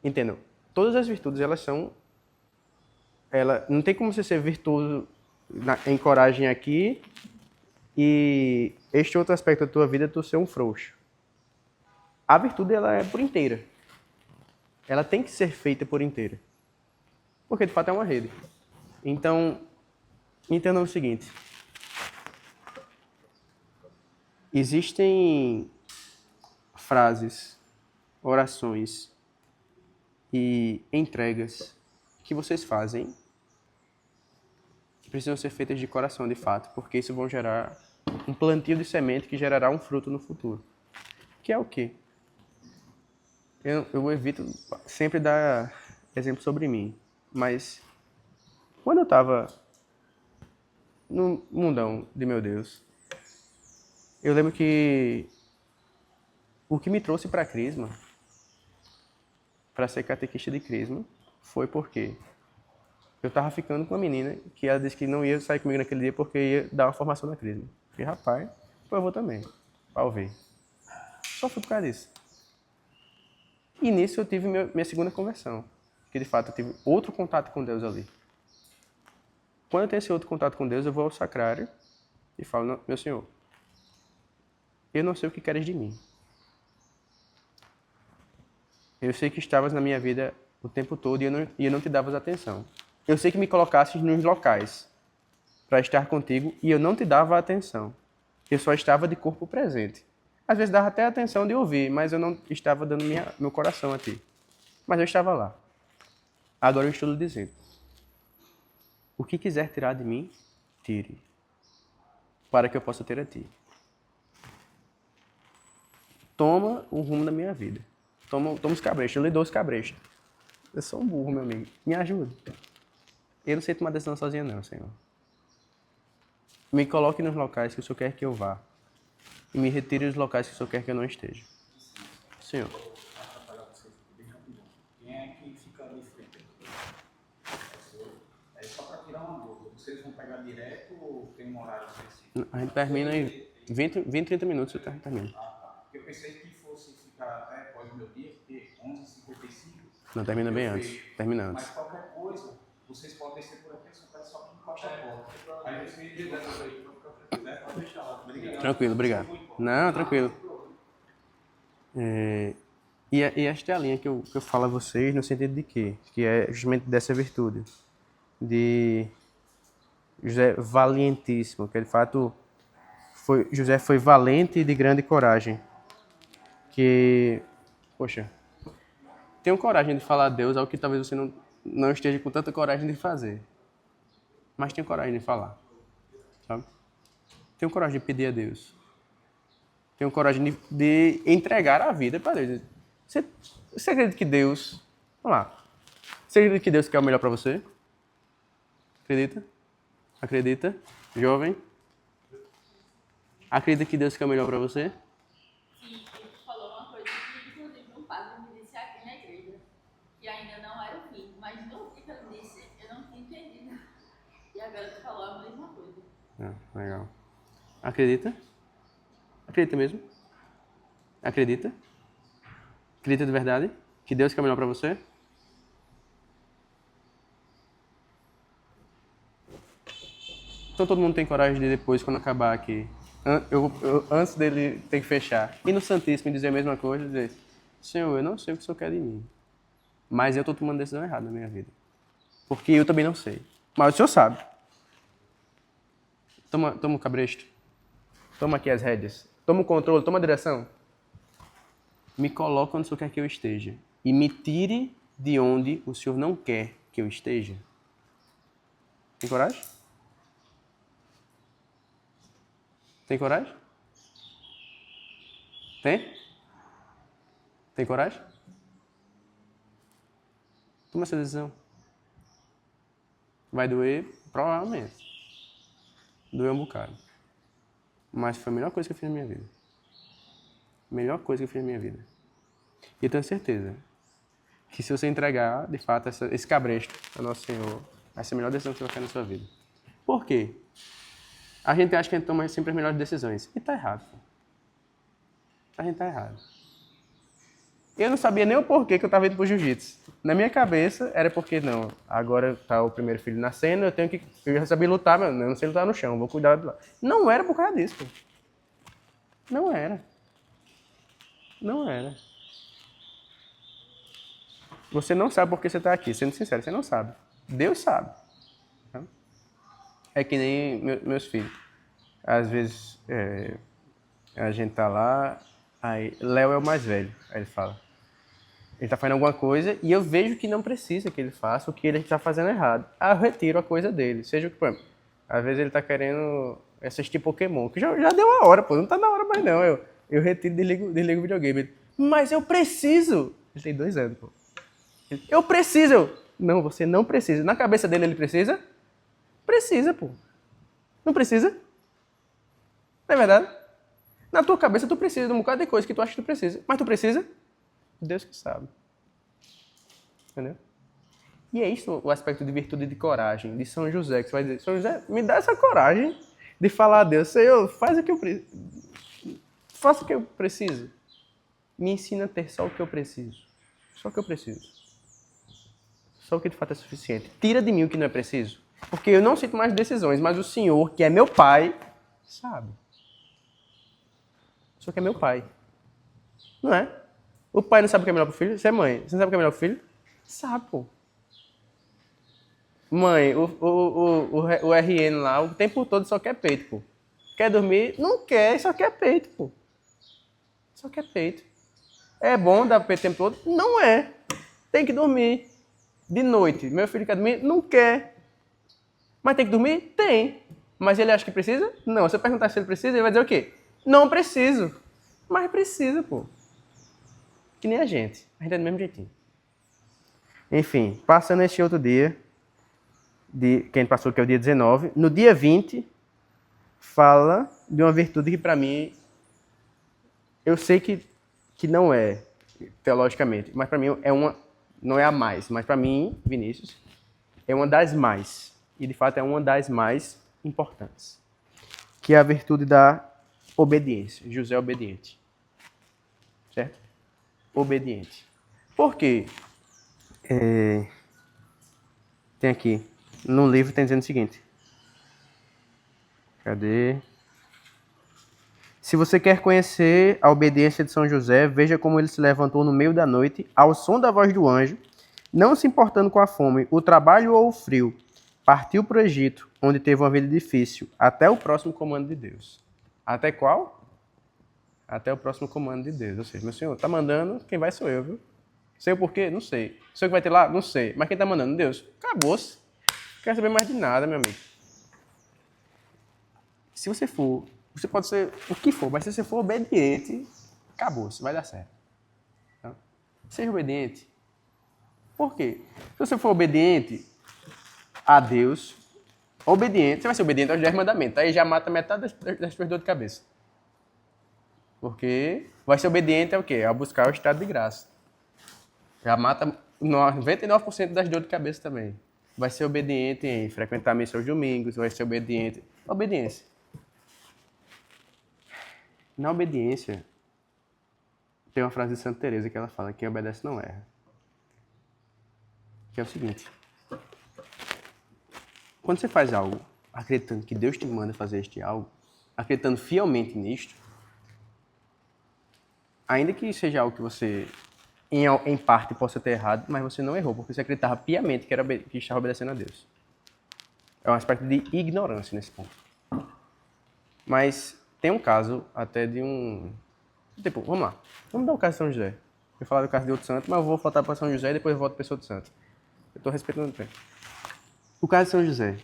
Entendam, todas as virtudes, elas são... não tem como você ser virtuoso em coragem aqui e este outro aspecto da tua vida tu ser um frouxo. A virtude, ela é por inteira. Ela tem que ser feita por inteira. Porque, de fato, é uma rede. Então, entendam o seguinte. Existem frases, orações e entregas que vocês fazem que precisam ser feitas de coração, de fato, porque isso vão gerar um plantio de semente que gerará um fruto no futuro. Que é o quê? Eu evito sempre dar exemplo sobre mim, mas quando eu estava no mundão de meu Deus, eu lembro que o que me trouxe para Crisma, para ser catequista de Crisma, foi porque eu estava ficando com uma menina que ela disse que não ia sair comigo naquele dia porque ia dar uma formação na Crisma. E rapaz, eu vou também, para ouvir. Só foi por causa disso. E nisso eu tive minha segunda conversão, que de fato eu tive outro contato com Deus ali. Quando eu tenho esse outro contato com Deus, eu vou ao sacrário e falo, meu Senhor, eu não sei o que queres de mim. Eu sei que estavas na minha vida o tempo todo e eu não te davas atenção. Eu sei que me colocasses nos locais para estar contigo e eu não te dava atenção. Eu só estava de corpo presente. Às vezes dava até atenção de ouvir, mas eu não estava dando meu coração a ti. Mas eu estava lá. Agora eu estou lhe dizendo. O que quiser tirar de mim, tire. Para que eu possa ter a ti. Toma o rumo da minha vida. Toma os cabrestos. Eu lhe dou os cabrestos. Eu sou um burro, meu amigo. Me ajude. Eu não sei tomar decisão sozinha não, Senhor. Me coloque nos locais que o Senhor quer que eu vá. E me retire dos locais que o Senhor quer que eu não esteja. Senhor. Quem é que fica ali frente? É só para tirar uma dúvida. Vocês vão pegar direto ou tem um horário específico? A gente termina em 20, 30 minutos, eu termino. Eu pensei que fosse ficar até após o meu dia, porque 11h55. Não, termina bem antes. Termina antes. Mas qualquer coisa, vocês podem descer por aqui, só que encostar a porta. Aí vocês me dizem aí, pode deixar lá. Obrigado. Tranquilo, obrigado. Não, tranquilo. E esta é a linha que eu falo a vocês no sentido de quê? Que é justamente dessa virtude. De José valientíssimo, que de fato José foi valente e de grande coragem. Que, poxa, tenho coragem de falar a Deus algo que talvez você não esteja com tanta coragem de fazer. Mas tenho coragem de falar, sabe? Tenho coragem de pedir a Deus. Tenho coragem de entregar a vida para Deus. Você acredita que Deus... Vamos lá. Você acredita que Deus quer o melhor para você? Acredita? Acredita? Jovem? Acredita que Deus quer o melhor para você? Sim, ele falou uma coisa que, inclusive, um padre me disse aqui na igreja, que ainda não era o fim, mas no fim que ele disse, eu não tinha entendido. E agora tu falou a mesma coisa. Legal. Acredita? Acredita mesmo? Acredita? Acredita de verdade? Que Deus quer o melhor para você? Então todo mundo tem coragem de depois, quando acabar aqui, antes dele ter que fechar, ir no Santíssimo e dizer a mesma coisa, dizer, Senhor, eu não sei o que o Senhor quer de mim, mas eu estou tomando decisão errada na minha vida. Porque eu também não sei. Mas o Senhor sabe. Toma o cabresto. Toma aqui as rédeas. Toma o controle, toma a direção. Me coloca onde o Senhor quer que eu esteja. E me tire de onde o Senhor não quer que eu esteja. Tem coragem? Tem coragem? Tem? Tem coragem? Toma essa decisão. Vai doer? Provavelmente. Doeu um bocado. Mas foi a melhor coisa que eu fiz na minha vida. Melhor coisa que eu fiz na minha vida. E eu tenho certeza que se você entregar, de fato, esse cabresto ao Nosso Senhor, vai ser a melhor decisão que você vai fazer na sua vida. Por quê? A gente acha que a gente toma sempre as melhores decisões. E tá errado. A gente tá errado. Eu não sabia nem o porquê que eu estava indo pro jiu-jitsu. Na minha cabeça, era porque, não, agora tá o primeiro filho nascendo, eu já sabia lutar, mas eu não sei lutar no chão, vou cuidar do lado. Não era por causa disso, pô. Não era. Não era. Você não sabe por que você está aqui, sendo sincero, você não sabe. Deus sabe. É que nem meus filhos. Às vezes, a gente tá lá, aí Léo é o mais velho, aí ele fala. Ele tá fazendo alguma coisa e eu vejo que não precisa que ele faça o que ele está fazendo errado. Aí eu retiro a coisa dele. Seja o que, por exemplo, às vezes ele tá querendo assistir Pokémon, que já deu a hora, pô, não tá na hora mais não. Eu retiro e desligo o videogame. Ele, mas eu preciso! Ele tem 2 anos, pô. Eu preciso! Não, você não precisa. Na cabeça dele ele precisa? Precisa, pô. Não precisa? Não é verdade? Na tua cabeça tu precisa de um bocado de coisa que tu acha que tu precisa. Mas tu precisa? Deus que sabe. Entendeu? E é isso o aspecto de virtude e de coragem de São José, que você vai dizer, São José, me dá essa coragem de falar a Deus, Senhor, faz o que eu preciso. Faça o que eu preciso. Me ensina a ter só o que eu preciso. Só o que eu preciso. Só o que de fato é suficiente. Tira de mim o que não é preciso. Porque eu não sinto mais decisões, mas o Senhor, que é meu Pai, sabe. O Senhor que é meu Pai. Não é? O pai não sabe o que é melhor pro filho? Você é mãe. Você não sabe o que é melhor pro filho? Sabe, pô. Mãe, o RN lá, o tempo todo só quer peito, pô. Quer dormir? Não quer, só quer peito, pô. Só quer peito. É bom dar peito o tempo todo? Não é. Tem que dormir. De noite, meu filho quer dormir? Não quer. Mas tem que dormir? Tem. Mas ele acha que precisa? Não. Se eu perguntar se ele precisa, ele vai dizer o quê? Não preciso. Mas precisa, pô. Que nem a gente. A gente é do mesmo jeitinho. Enfim, passando este outro dia, que a gente passou, que é o dia 19, no dia 20, fala de uma virtude que para mim, eu sei que não é, teologicamente, mas para mim não é a mais, mas para mim, Vinícius, é uma das mais, e de fato é uma das mais importantes, que é a virtude da obediência. José é obediente. Certo? Obediente. Por quê? Tem aqui, no livro tem dizendo o seguinte. Cadê? Se você quer conhecer a obediência de São José, veja como ele se levantou no meio da noite, ao som da voz do anjo, não se importando com a fome, o trabalho ou o frio. Partiu para o Egito, onde teve uma vida difícil, até o próximo comando de Deus. Até qual? Até o próximo comando de Deus. Ou seja, meu Senhor, está mandando, quem vai sou eu, viu? Sei o porquê? Não sei. Sei o que vai ter lá? Não sei. Mas quem está mandando? Deus. Acabou-se. Não quero saber mais de nada, meu amigo. Se você for, você pode ser o que for, mas se você for obediente, acabou-se, vai dar certo. Então, seja obediente. Por quê? Se você for obediente a Deus, obediente, você vai ser obediente aos 10 mandamentos. Aí já mata metade das suas dores de cabeça. Porque vai ser obediente ao quê? Ao buscar o estado de graça. Já mata 99% das dores de cabeça também. Vai ser obediente em frequentar a missa aos domingos, vai ser obediente. Obediência. Na obediência, tem uma frase de Santa Teresa que ela fala: quem obedece não erra. Que é o seguinte: quando você faz algo acreditando que Deus te manda fazer este algo, acreditando fielmente nisto, ainda que seja algo que você, em parte, possa ter errado, mas você não errou, porque você acreditava piamente que estava obedecendo a Deus. É um aspecto de ignorância nesse ponto. Mas tem um caso até de um... Tipo, vamos lá. Vamos dar o caso de São José. Eu vou falar do caso de outro santo, mas eu vou voltar para São José e depois eu volto para pessoa do santo. Eu estou respeitando o tempo. O caso de São José.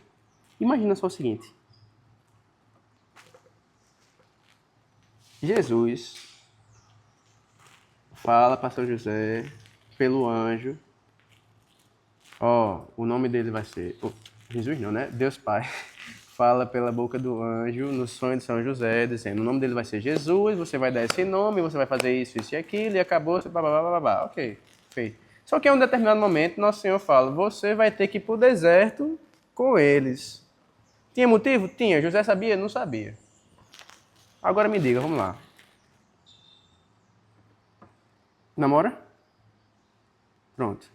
Imagina só o seguinte. Jesus fala para São José, pelo anjo, o nome dele vai ser... Jesus não, né? Deus Pai. Fala pela boca do anjo, no sonho de São José, dizendo, o nome dele vai ser Jesus, você vai dar esse nome, você vai fazer isso, isso e aquilo, e acabou, blá. Ok, feito. Só que em um determinado momento, Nosso Senhor fala, você vai ter que ir para o deserto com eles. Tinha motivo? Tinha. José sabia? Não sabia. Agora me diga, vamos lá. Namora? Pronto.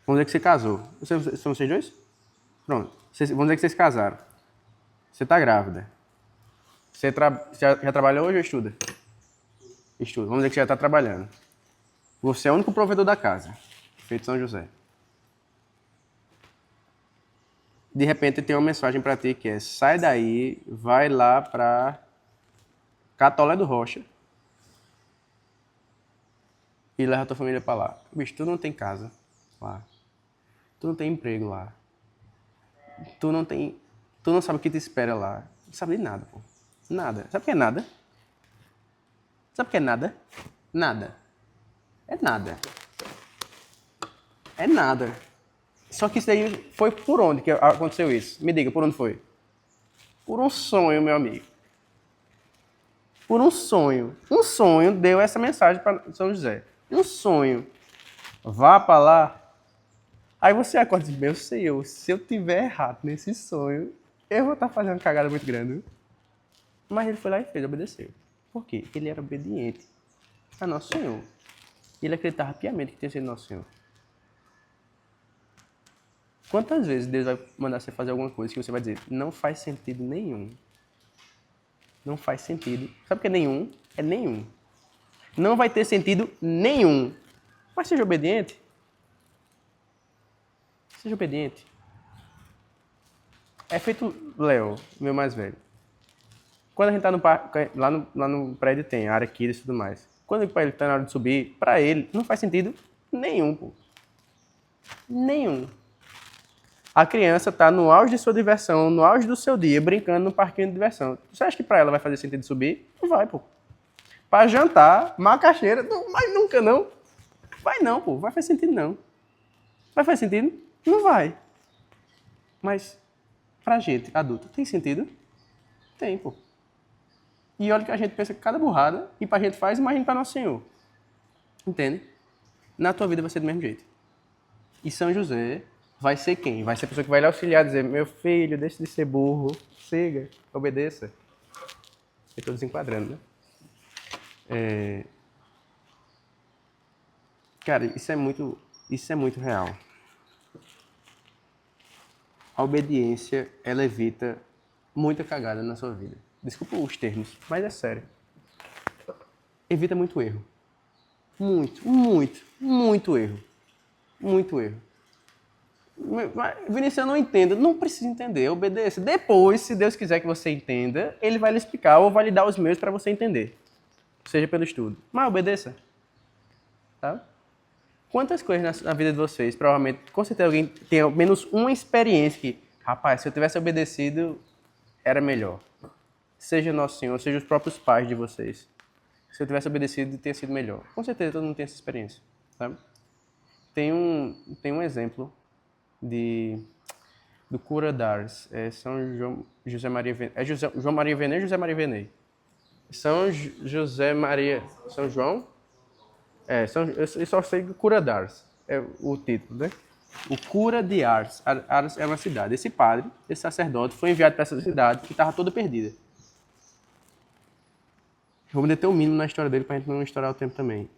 Vamos dizer que você casou. São vocês dois? Pronto. Vamos dizer que vocês casaram. Você está grávida. Você já trabalha hoje ou estuda? Estuda. Vamos dizer que você já está trabalhando. Você é o único provedor da casa. Feito São José. De repente tem uma mensagem para ti que é: sai daí, vai lá para Catolé do Rocha e leva a tua família para lá. Bicho, tu não tem casa lá. Tu não tem emprego lá. Tu não sabe o que te espera lá. Não sabe de nada, pô. Nada. Sabe o que é nada? Sabe o que é nada? Nada. É nada. É nada. Só que isso daí foi por onde que aconteceu isso? Me diga, por onde foi? Por um sonho, meu amigo. Por um sonho. Um sonho deu essa mensagem para São José. Um sonho. Vá para lá. Aí você acorda e diz, meu Senhor, se eu tiver errado nesse sonho, eu vou estar fazendo uma cagada muito grande. Mas ele foi lá e fez, obedeceu. Por quê? Ele era obediente a Nosso Senhor. Ele acreditava piamente que tinha sido Nosso Senhor. Quantas vezes Deus vai mandar você fazer alguma coisa que você vai dizer, não faz sentido nenhum. Não faz sentido. Sabe o que é nenhum? É nenhum. Não vai ter sentido nenhum. Mas seja obediente. Seja obediente. É feito Léo, meu mais velho. Quando a gente está lá no prédio tem área Kids e tudo mais. Quando ele está na hora de subir, para ele, não faz sentido nenhum, pô. Nenhum. A criança está no auge de sua diversão, no auge do seu dia, brincando no parquinho de diversão. Você acha que para ela vai fazer sentido subir? Não vai, pô. Para jantar, macaxeira, não, mas nunca não. Vai não, pô. Vai fazer sentido não. Vai fazer sentido? Não vai. Mas pra gente, adulto, tem sentido? Tem, pô. E olha que a gente pensa que cada burrada, e pra gente faz, imagina pra Nosso Senhor. Entende? Na tua vida vai ser do mesmo jeito. E São José vai ser quem? Vai ser a pessoa que vai lhe auxiliar, dizer, meu filho, deixe de ser burro, siga, obedeça. Eu estou desenquadrando, né? Cara, isso é muito real. A obediência, ela evita muita cagada na sua vida. Desculpa os termos, mas é sério. Evita muito erro. Muito erro. Muito erro. Mas, Vinícius, eu não entendo. Não precisa entender, obedeça. Depois, se Deus quiser que você entenda, Ele vai lhe explicar ou vai lhe dar os meios para você entender. Seja pelo estudo. Mas obedeça. Tá? Quantas coisas na vida de vocês, provavelmente, com certeza alguém tem ao menos uma experiência que, rapaz, se eu tivesse obedecido, era melhor. Seja Nosso Senhor, seja os próprios pais de vocês. Se eu tivesse obedecido, teria sido melhor. Com certeza todo mundo tem essa experiência. Sabe? Tem um exemplo do cura d'Ars. É São José Maria Vianney. É João Maria Vianney ou José Maria Vianney? José Maria... São João? Eu só sei que Cura d'Ars é o título, né? O Cura de Ars. Ars é uma cidade. Esse padre, esse sacerdote, foi enviado para essa cidade que estava toda perdida. Vamos deter o mínimo na história dele para a gente não estourar o tempo também.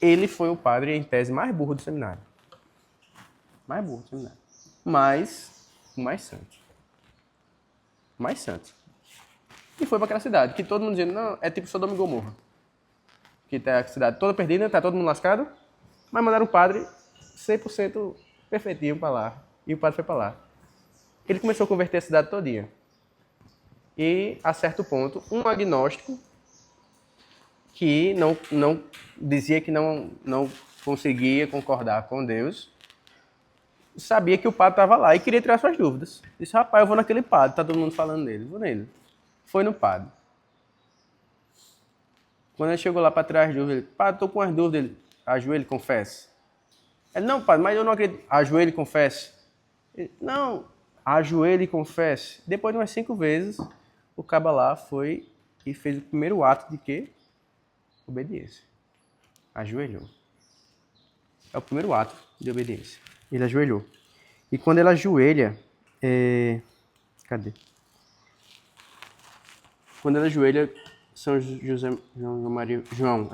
Ele foi o padre, em tese, mais burro do seminário. Mais burro do seminário. Mas o mais santo. Mais santo. E foi para aquela cidade, que todo mundo dizendo, não, é tipo Sodoma e Gomorra. Que tá a cidade toda perdida, tá todo mundo lascado. Mas mandaram um padre 100% perfeitinho para lá. E o padre foi para lá. Ele começou a converter a cidade todinha. E, a certo ponto, um agnóstico que não dizia que não conseguia concordar com Deus, sabia que o padre estava lá e queria tirar suas dúvidas. Disse, rapaz, eu vou naquele padre, tá todo mundo falando dele, vou nele. Foi no padre. Quando ele chegou lá para tirar as dúvidas, ele, padre, estou com as dúvidas, ele, ajoelhe e confesse. Ele, não, padre, mas eu não acredito. Ajoelhe e confesse. Ele, não, ajoelhe e confesse. Depois de umas 5 vezes, o caba lá foi e fez o primeiro ato de quê? Obediência. Ajoelhou. É o primeiro ato de obediência. Ele ajoelhou. E quando ele ajoelha... Cadê? Quando ele ajoelha, São João Maria Vianney.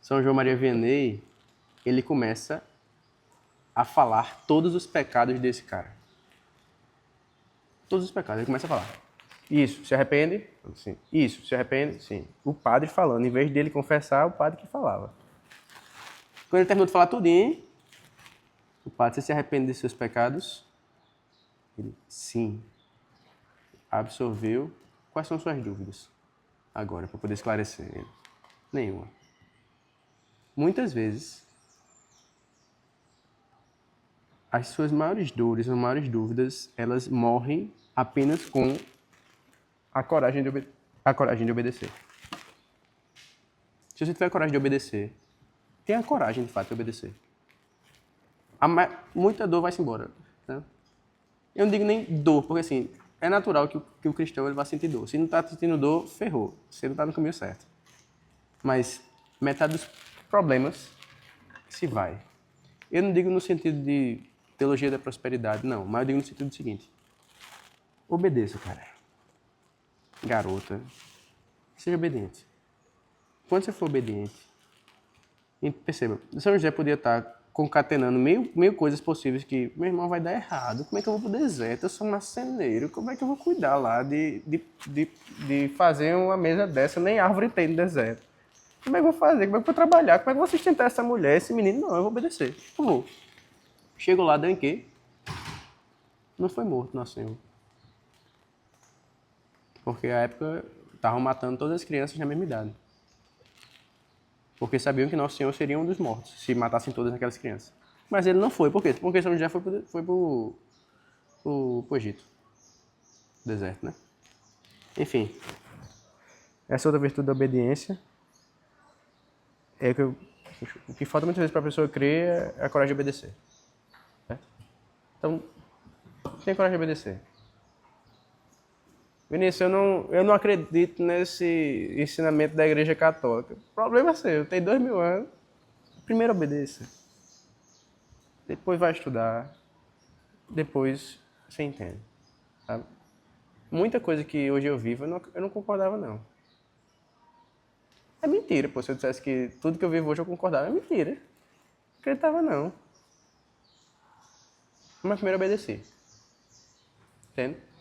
São João Maria Vianney, ele começa a falar todos os pecados desse cara. Todos os pecados, ele começa a falar. Isso, se arrepende? Sim. Isso, se arrepende? Sim. O padre falando, em vez dele confessar, o padre que falava. Quando ele terminou de falar tudinho, o padre, você se arrepende de seus pecados? Ele, sim. Absorveu. Quais são suas dúvidas? Agora, para poder esclarecer ele. Nenhuma. Muitas vezes, as suas maiores dores, as maiores dúvidas, elas morrem apenas com a coragem de obedecer. Se você tiver a coragem de obedecer, tenha a coragem, de fato, de obedecer. Muita dor vai-se embora. Né? Eu não digo nem dor, porque assim, é natural que o cristão ele vá sentir dor. Se não está sentindo dor, ferrou. Você não está no caminho certo. Mas metade dos problemas se vai. Eu não digo no sentido de teologia da prosperidade, não. Mas eu digo no sentido do seguinte. Obedeça, cara. Garota. Seja obediente. Quando você for obediente, perceba, São José podia estar concatenando mil coisas possíveis que, meu irmão, vai dar errado. Como é que eu vou pro deserto? Eu sou marceneiro. Como é que eu vou cuidar lá de fazer uma mesa dessa? Nem árvore tem no deserto. Como é que eu vou fazer? Como é que eu vou trabalhar? Como é que eu vou sustentar essa mulher, esse menino? Não, eu vou obedecer. Eu vou. Chego lá, deu em quê? Não foi morto, Nosso Senhor. Porque a época estavam matando todas as crianças na mesma idade. porque sabiam que Nosso Senhor seria um dos mortos, se matassem todas aquelas crianças. Mas ele não foi, por quê? Porque São José foi pro Egito, deserto, né? Enfim, essa outra virtude da obediência é que o que falta muitas vezes para a pessoa crer é a coragem de obedecer. Certo? Então, tenha coragem de obedecer. Vinícius, eu não acredito nesse ensinamento da Igreja Católica. O problema é seu, tem 2000 anos. Primeiro obedeça. Depois vai estudar. Depois você entende. Sabe? Muita coisa que hoje eu vivo, eu não concordava, não. É mentira, pô. Se eu dissesse que tudo que eu vivo hoje eu concordava, é mentira. Não acreditava, não. Mas primeiro obedeci. Entende?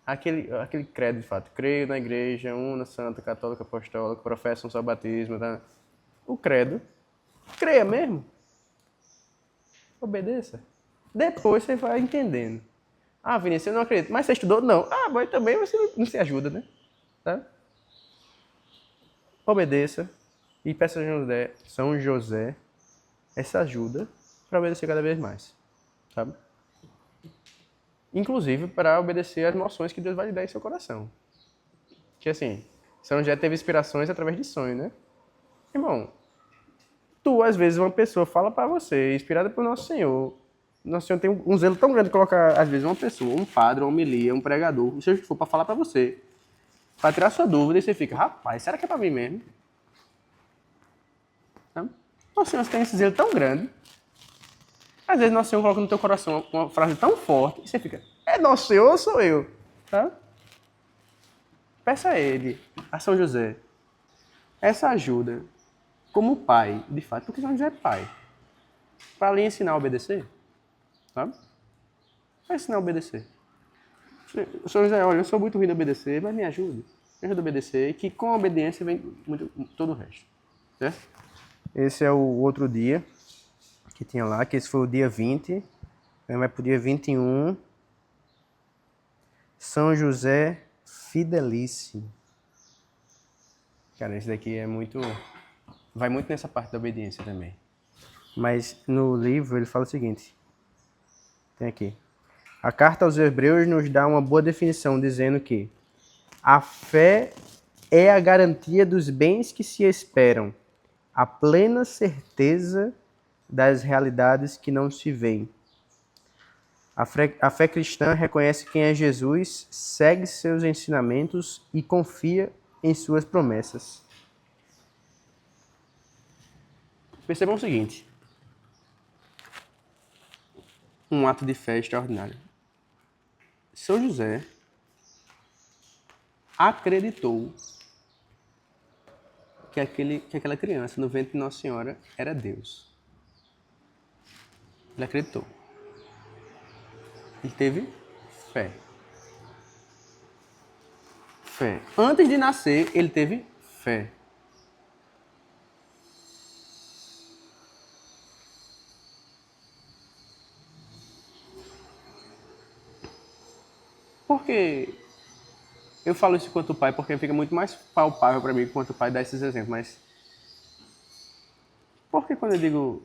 Aquele credo, de fato. Creio na igreja, una, santa, católica, apostólica, professa um só batismo. Tá? O credo. Creia mesmo. Obedeça. Depois você vai entendendo. Ah, Vinícius, eu não acredito. Mas você estudou? Não. Ah, mas também você não se ajuda, né? Tá? Obedeça. E peça a São José essa ajuda para obedecer cada vez mais. Sabe? Inclusive para obedecer às emoções que Deus vai lhe dar em seu coração. Que assim, São José teve inspirações através de sonho, né? Irmão, às vezes uma pessoa fala para você, inspirada por Nosso Senhor tem um zelo tão grande de colocar, às vezes, uma pessoa, um padre, uma homilia, um pregador, seja o que for, para falar para você, para tirar sua dúvida, e você fica, rapaz, será que é para mim mesmo? Tá? Nosso Senhor tem esse zelo tão grande. Às vezes Nosso Senhor coloca no teu coração uma frase tão forte e você fica, é Nosso Senhor ou sou eu? Tá? Peça a Ele, a São José, essa ajuda como pai, de fato, porque São José é pai, para lhe ensinar a obedecer. Sabe? Vai ensinar a obedecer. São José, olha, eu sou muito ruim de obedecer, mas me ajude. Me ajuda a obedecer, e que com a obediência vem todo o resto. Certo? Esse é o outro dia que tinha lá, que esse foi o dia 20, vai pro dia 21. São José Fidelíssimo. Cara, esse daqui vai muito nessa parte da obediência também. Mas no livro ele fala o seguinte, tem aqui. A carta aos Hebreus nos dá uma boa definição, dizendo que a fé é a garantia dos bens que se esperam, a plena certeza das realidades que não se veem. A fé cristã reconhece quem é Jesus, segue seus ensinamentos e confia em suas promessas. Percebam o seguinte. Um ato de fé extraordinário. São José acreditou que aquela criança no ventre de Nossa Senhora era Deus. Ele acreditou. Ele teve fé. Fé. Antes de nascer, ele teve fé. Por que eu falo isso enquanto pai? Porque fica muito mais palpável para mim enquanto pai dar esses exemplos. Mas por que quando eu digo,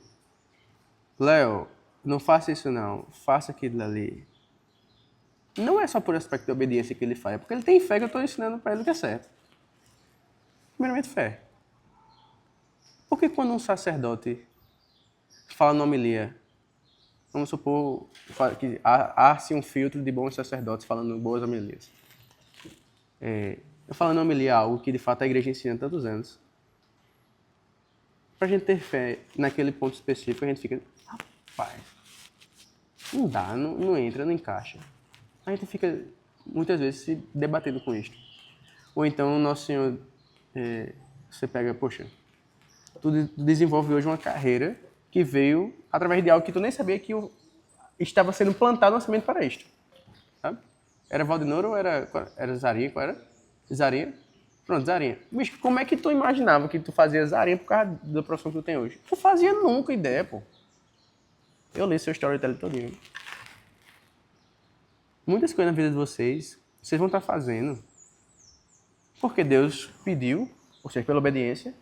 Léo, não faça isso não, faça aquilo ali, não é só por aspecto de obediência que ele faz, é porque ele tem fé que eu estou ensinando para ele o que é certo. Primeiramente, fé. Por que quando um sacerdote fala na homilia, vamos supor que há-se um filtro de bons sacerdotes falando boas homilias. Eu falando na homilia algo que de fato a igreja ensina há tantos anos. Para a gente ter fé naquele ponto específico, a gente fica, rapaz, não dá, não entra, não encaixa. A gente fica muitas vezes se debatendo com isto. Ou então o Nosso Senhor, você pega, poxa, tu desenvolve hoje uma carreira que veio através de algo que tu nem sabia que estava sendo plantado na semente para isto. Sabe? Era Valdenor ou era Zarinha? Qual era? Zarinha? Pronto, Zarinha. Bicho, como é que tu imaginava que tu fazia Zarinha por causa da profissão que tu tem hoje? Tu fazia nunca ideia, pô. Eu li seu storytelling todinho. Muitas coisas na vida de vocês vão estar fazendo porque Deus pediu, ou seja, pela obediência,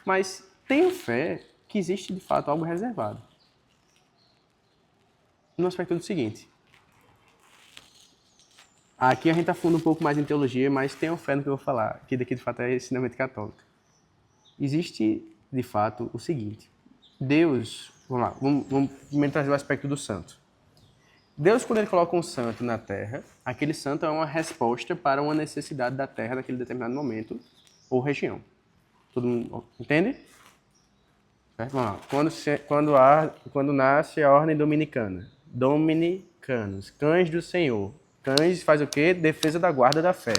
Mas tenho fé que existe, de fato, algo reservado. No aspecto do seguinte. Aqui a gente afunda um pouco mais em teologia, mas tenho fé no que eu vou falar, que daqui, de fato, é ensinamento católico. Existe, de fato, o seguinte. Deus, vamos lá, vamos primeiro trazer o aspecto do santo. Deus, quando ele coloca um santo na Terra, aquele santo é uma resposta para uma necessidade da Terra naquele determinado momento ou região. Todo mundo entende? Certo? Vamos lá. Quando nasce a ordem dominicana. Dominicanos, cães do Senhor. Cães faz o quê? Defesa da guarda da fé.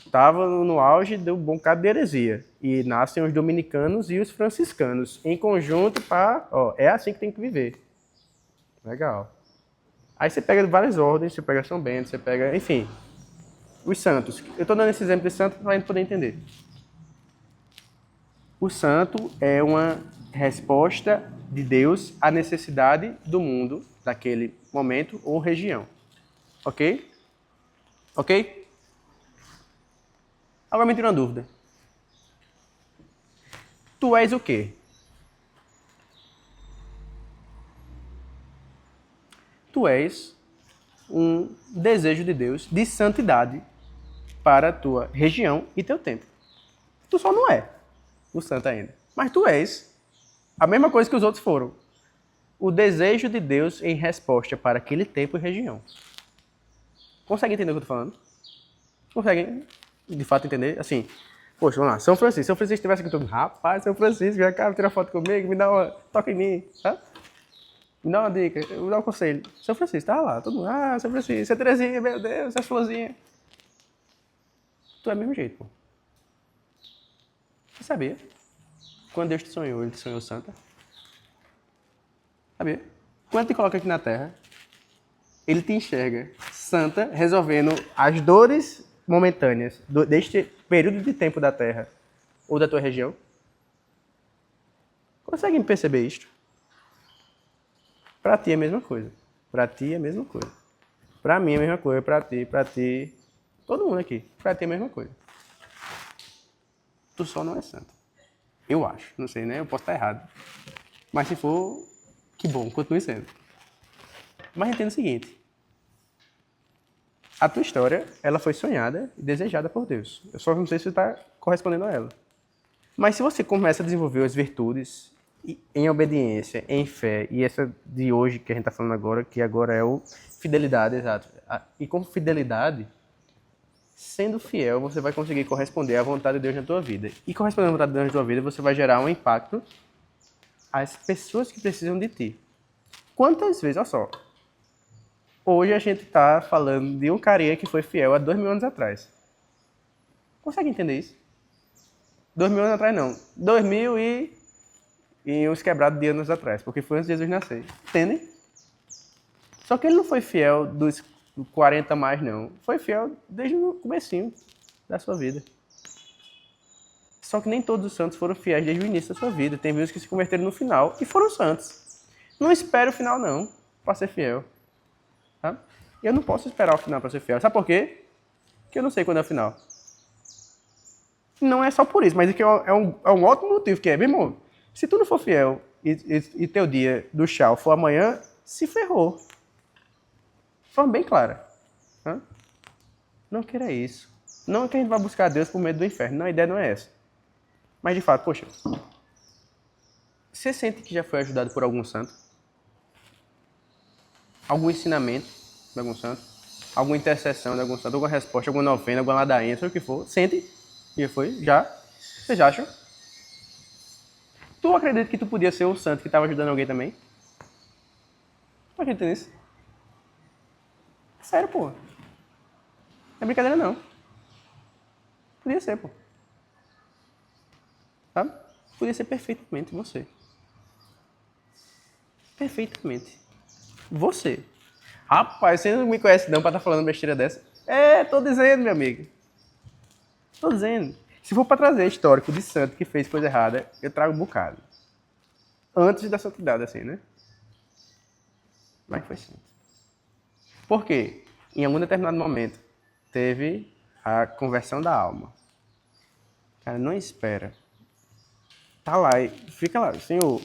Estava no auge do bocado de heresia. E nascem os dominicanos e os franciscanos. Em conjunto, é assim que tem que viver. Legal. Aí você pega várias ordens, você pega São Bento, você pega, enfim, os santos. Eu estou dando esse exemplo de santo para a gente poder entender. O santo é uma resposta de Deus à necessidade do mundo, daquele momento ou região. Ok? Ok? Agora me tira uma dúvida. Tu és o quê? Tu és um desejo de Deus de santidade para a tua região e teu tempo. Tu só não é o santo ainda. Mas tu és a mesma coisa que os outros foram. O desejo de Deus em resposta para aquele tempo e região. Consegue entender o que eu estou falando? Conseguem, de fato, entender? Assim, poxa, vamos lá. São Francisco. São Francisco estivesse aqui todo mundo. Rapaz, São Francisco, vem cá, tira foto comigo, me dá uma... Toca em mim, tá? Me dá uma dica, me dá um conselho. São Francisco, tá lá, todo mundo. Ah, São Francisco, você é Terezinha, meu Deus, você é florzinha. Tu é do mesmo jeito, pô. Você sabia? Quando Deus te sonhou, Ele te sonhou santa? Sabia? Quando te coloca aqui na Terra, Ele te enxerga santa, resolvendo as dores momentâneas deste período de tempo da Terra ou da tua região. Conseguem perceber isto? Para ti é a mesma coisa. Para ti é a mesma coisa. Para mim é a mesma coisa. Para ti, todo mundo aqui. Para ti é a mesma coisa. Tu só não é santo. Eu acho. Não sei, né? Eu posso estar errado. Mas se for, que bom, continue sendo. Mas entenda o seguinte. A tua história, ela foi sonhada e desejada por Deus. Eu só não sei se você está correspondendo a ela. Mas se você começa a desenvolver as virtudes em obediência, em fé, e essa de hoje que a gente está falando agora, que agora é o fidelidade, exato. E com fidelidade, sendo fiel, você vai conseguir corresponder à vontade de Deus na tua vida. E correspondendo à vontade de Deus na tua vida, você vai gerar um impacto às pessoas que precisam de ti. Quantas vezes, olha só, hoje a gente está falando de um carinha que foi fiel há 2.000 anos atrás. Consegue entender isso? 2.000 anos atrás não. 2.000 e uns quebrados de anos atrás, porque foi antes de Jesus nascer. Entendem? Só que ele não foi fiel dos 40 mais, não. Foi fiel desde o comecinho da sua vida. Só que nem todos os santos foram fiéis desde o início da sua vida. Tem uns que se converteram no final e foram santos. Não espere o final, não, para ser fiel. Tá? Eu não posso esperar o final para ser fiel. Sabe por quê? Porque eu não sei quando é o final. Não é só por isso, mas é que é um ótimo motivo, que é, meu irmão, se tu não for fiel e teu dia do chau for amanhã, se ferrou. De forma bem clara. Tá? Não queira isso. Não é que a gente vai buscar Deus por medo do inferno. Não, a ideia não é essa. Mas de fato, poxa, você sente que já foi ajudado por algum santo? Algum ensinamento de algum santo? Alguma intercessão de algum santo? Alguma resposta, alguma novena, alguma ladainha, seja o que for? Sente? Já foi? Já? Vocês acham? Tu acredita que tu podia ser o santo que estava ajudando alguém também? Tu acredita nisso? Sério, pô. Não é brincadeira, não. Podia ser, pô. Sabe? Podia ser perfeitamente você. Perfeitamente. Você. Rapaz, você não me conhece não pra estar falando besteira dessa? É, tô dizendo, meu amigo. Tô dizendo. Se for pra trazer histórico de santo que fez coisa errada, eu trago um bocado. Antes da santidade, assim, né? Mas foi santo. Por quê? Em algum determinado momento, teve a conversão da alma. Cara, não espera Tá lá, fica lá, Senhor,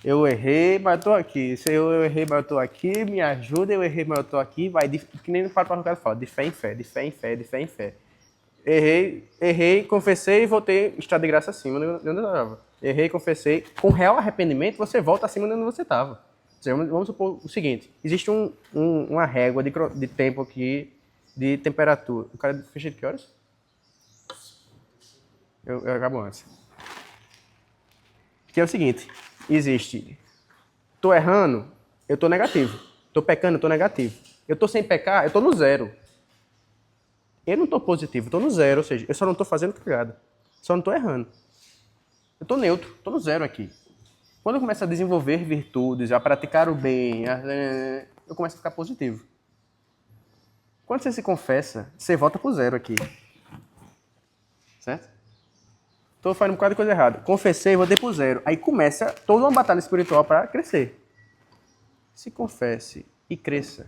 eu errei, mas eu tô aqui. Senhor, eu errei, mas eu tô aqui. Me ajuda, eu errei, mas eu tô aqui. Vai, que nem o Padre Paulo fala, de fé em fé, de fé em fé, de fé em fé. Errei, confessei e voltei, está de graça acima de onde eu estava. Errei, confessei. Com real arrependimento, você volta acima de onde você estava. Vamos supor o seguinte, existe uma régua de tempo aqui, de temperatura. O cara fecha de que horas? Eu acabo antes. Que é o seguinte, existe, tô errando, eu tô negativo. Tô pecando, eu tô negativo. Eu tô sem pecar, eu tô no zero. Eu não tô positivo, eu tô no zero, ou seja, eu só não tô fazendo cagada. Só não tô errando. Eu tô neutro, tô no zero aqui. Quando eu começo a desenvolver virtudes, a praticar o bem, eu começo a ficar positivo. Quando você se confessa, você volta pro zero aqui. Certo? Tô fazendo um bocado de coisa errada. Confessei, voltei pro zero. Aí começa toda uma batalha espiritual para crescer. Se confesse e cresça.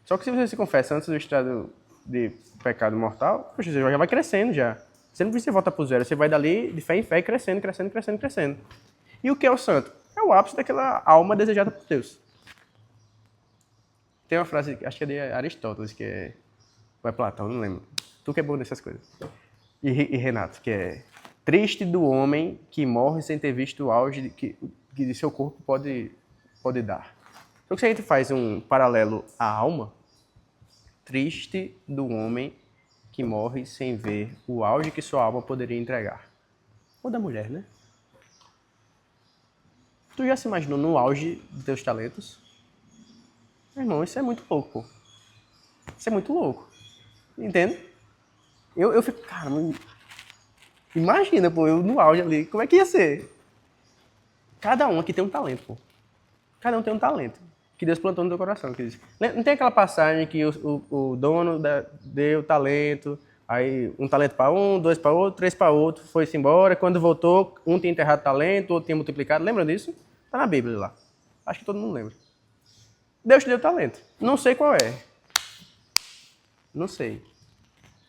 Só que se você se confessa antes do estado de pecado mortal, poxa, você já vai crescendo já. Você não precisa voltar pro zero. Você vai dali de fé em fé, crescendo, crescendo, crescendo, crescendo. E o que é o santo? É o ápice daquela alma desejada por Deus. Tem uma frase, acho que é de Aristóteles, que é... Ou é Platão, não lembro. Tu que é bom nessas coisas. E Renato, que é... Triste do homem que morre sem ter visto o auge que de seu corpo pode dar. Então, se a gente faz um paralelo à alma, triste do homem que morre sem ver o auge que sua alma poderia entregar. Ou da mulher, né? Tu já se imaginou no auge dos teus talentos? Meu irmão, isso é muito louco. Isso é muito louco. Entende? Eu fico, cara, imagina, pô, eu no auge ali, como é que ia ser? Cada um aqui tem um talento, pô. Cada um tem um talento que Deus plantou no teu coração. Que diz. Não tem aquela passagem que o dono deu talento, aí um talento para um, dois para outro, três para outro, foi-se embora. Quando voltou, um tinha enterrado talento, outro tinha multiplicado. Lembra disso? Tá na Bíblia lá. Acho que todo mundo lembra. Deus te deu talento. Não sei qual é. Não sei.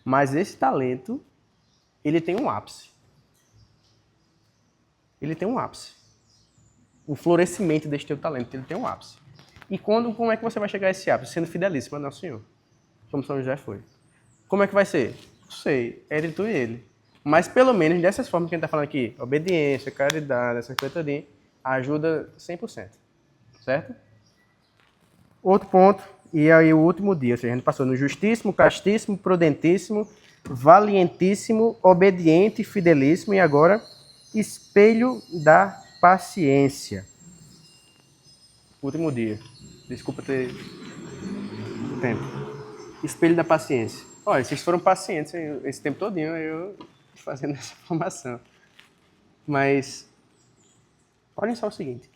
Mas esse talento, ele tem um ápice. Ele tem um ápice. O florescimento deste teu talento, ele tem um ápice. E como é que você vai chegar a esse ápice? Sendo fidelíssimo ao Nosso Senhor. Como São José foi. Como é que vai ser? Não sei. É entre tu e ele. Mas pelo menos dessas formas que a gente está falando aqui, obediência, caridade, essa coisa toda, ajuda 100%. Certo? Outro ponto, e aí o último dia, ou seja, a gente passou no justíssimo, castíssimo, prudentíssimo, valientíssimo, obediente, fidelíssimo, e agora, espelho da paciência. Último dia. Desculpa ter tempo. Espelho da paciência. Olha, vocês foram pacientes esse tempo todinho, eu fazendo essa formação. Mas, olhem só o seguinte.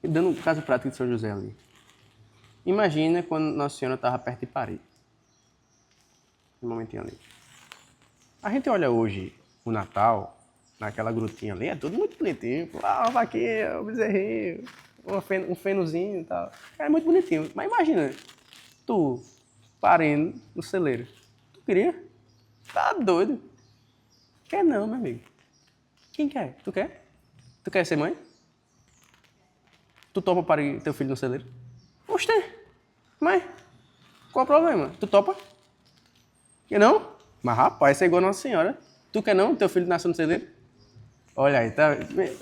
Dando um caso prático de São José ali. Imagina quando Nossa Senhora estava perto de Paris. Um momentinho ali. A gente olha hoje o Natal, naquela grutinha ali, é tudo muito bonitinho. Ah, uma vaquinha, um bezerrinho, um fenozinho e tal. É muito bonitinho. Mas imagina, tu parindo no celeiro. Tu queria? Tá doido. Quer não, meu amigo. Quem quer? Tu quer? Tu quer ser mãe? Tu topa parir teu filho no celeiro? Oxe, mas qual o problema? Tu topa? Quer não? Mas rapaz, você é igual a Nossa Senhora. Tu quer não? Teu filho nasceu no celeiro? Olha aí, tá?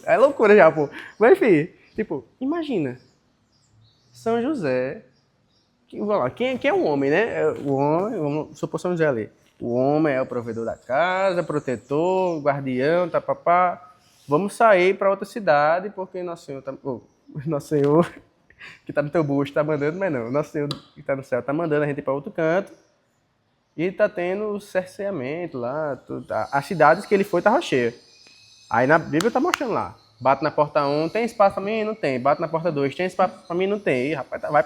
É loucura já, pô. Mas enfim, tipo, imagina. São José. Quem é o homem, né? O homem, vamos supor São José ali. O homem é o provedor da casa, protetor, guardião, papapá. Vamos sair para outra cidade, porque Nosso Senhor tá... Nosso Senhor, que está no teu busto, está mandando, mas não. Nosso Senhor que está no céu está mandando a gente ir para outro canto. E está tendo cerceamento lá. As cidades que ele foi estavam cheias. Aí na Bíblia está mostrando lá. Bate na porta 1, tem espaço para mim? Não tem. Bate na porta 2, tem espaço para mim? Não tem. Ih, rapaz, vai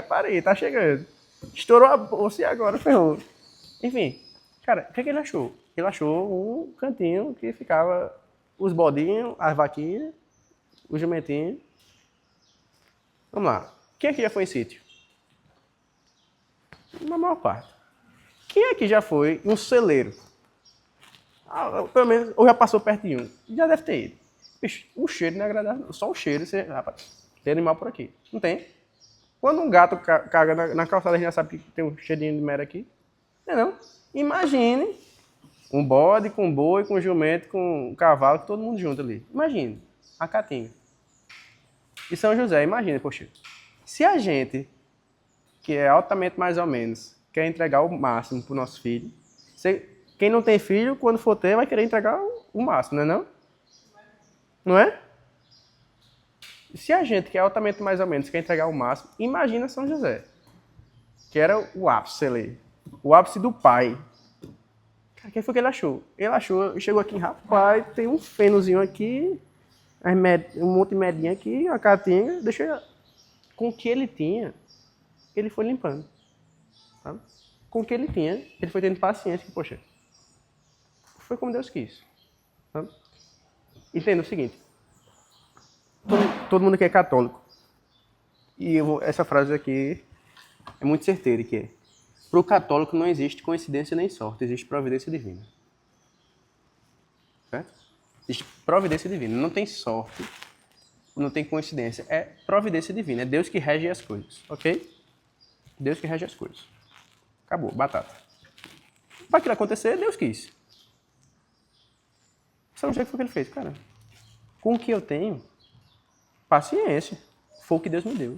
parir, tá chegando. Estourou a bolsa e agora ferrou. Enfim, cara, o que ele achou? Ele achou um cantinho que ficava os bodinhos, as vaquinhas, os jumentinhos. Vamos lá. Quem aqui já foi em sítio? Na maior parte. Quem aqui já foi em um celeiro? Pelo menos, ou já passou perto de um. Já deve ter ido. Bicho, o cheiro não é agradável. Só o cheiro, você, rapaz, tem animal por aqui. Não tem? Quando um gato caga na calçada, a gente já sabe que tem um cheirinho de merda aqui. Não é não? Imagine um bode com um boi, com um jumento, com um cavalo, todo mundo junto ali. Imagine. A Caatinga. E São José, imagina, poxa. Se a gente, que é altamente mais ou menos, quer entregar o máximo pro nosso filho, quem não tem filho, quando for ter, vai querer entregar o máximo, não é não? Não é? Se a gente, que é altamente mais ou menos, quer entregar o máximo, imagina São José. Que era o ápice ali. O ápice do pai. Cara, quem foi que ele achou? Ele achou, chegou aqui, rapaz, tem um fenozinho aqui, um monte de medinha aqui, uma Caatinga, deixa eu... Com o que ele tinha, ele foi limpando. Sabe? Com o que ele tinha, ele foi tendo paciência, que, poxa, foi como Deus quis. Sabe? Entenda o seguinte, todo mundo aqui é católico. E essa frase aqui é muito certeira, que é: para o católico não existe coincidência nem sorte, existe providência divina. Certo? Existe providência divina, não tem sorte, não tem coincidência, é providência divina, é Deus que rege as coisas, ok? Deus que rege as coisas. Acabou, batata. Para aquilo acontecer, Deus quis. Sabe o que foi que ele fez? Cara, com o que eu tenho, paciência. Foi o que Deus me deu.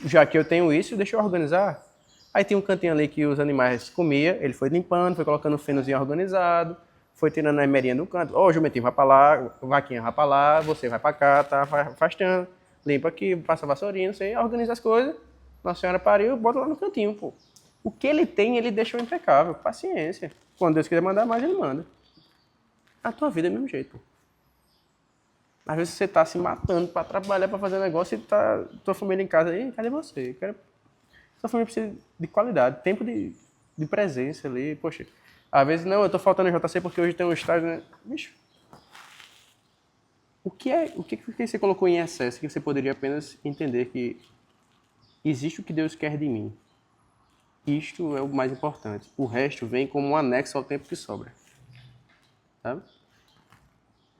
Já que eu tenho isso, deixa eu organizar. Aí tem um cantinho ali que os animais comiam, ele foi limpando, foi colocando o fenozinho organizado, foi tirando a merinha do canto. Ó, o jumentinho vai pra lá, vaquinha vai pra lá, você vai pra cá, tá afastando, limpa aqui, passa a vassourinha, não sei, organiza as coisas. Nossa Senhora pariu, bota lá no cantinho, pô. O que ele tem, ele deixou impecável. Paciência. Quando Deus quiser mandar mais, ele manda. A tua vida é do mesmo jeito, pô. Às vezes você tá se matando pra trabalhar, pra fazer negócio e tá tua família em casa aí, cadê você? Sua família precisa de qualidade, tempo de presença ali. Poxa, às vezes, não, eu tô faltando no JC porque hoje tem um estágio, né? Bicho, o que você colocou em excesso que você poderia apenas entender que existe o que Deus quer de mim? Isto é o mais importante. O resto vem como um anexo ao tempo que sobra. Sabe?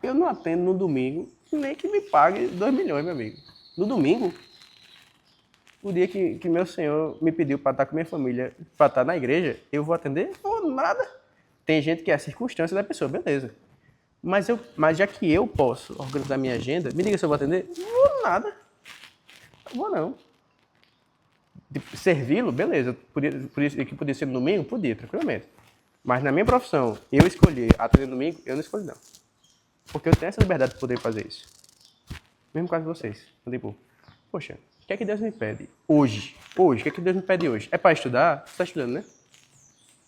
Eu não atendo no domingo, nem que me pague 2 milhões, meu amigo. No domingo, o dia que meu Senhor me pediu para estar com minha família, para estar na igreja, eu vou atender? Não, nada. Tem gente que é a circunstância da pessoa, beleza. Mas já que eu posso organizar minha agenda, me diga se eu vou atender? Não, nada. Não vou não. Servi-lo, beleza. Podia ser no domingo? Podia, tranquilamente. Mas na minha profissão, eu escolhi atender no domingo, eu não escolhi não. Porque eu tenho essa liberdade de poder fazer isso. Mesmo caso de vocês. Eu digo, poxa, o que é que Deus me pede hoje? Hoje, o que é que Deus me pede hoje? É para estudar? Você está estudando, né?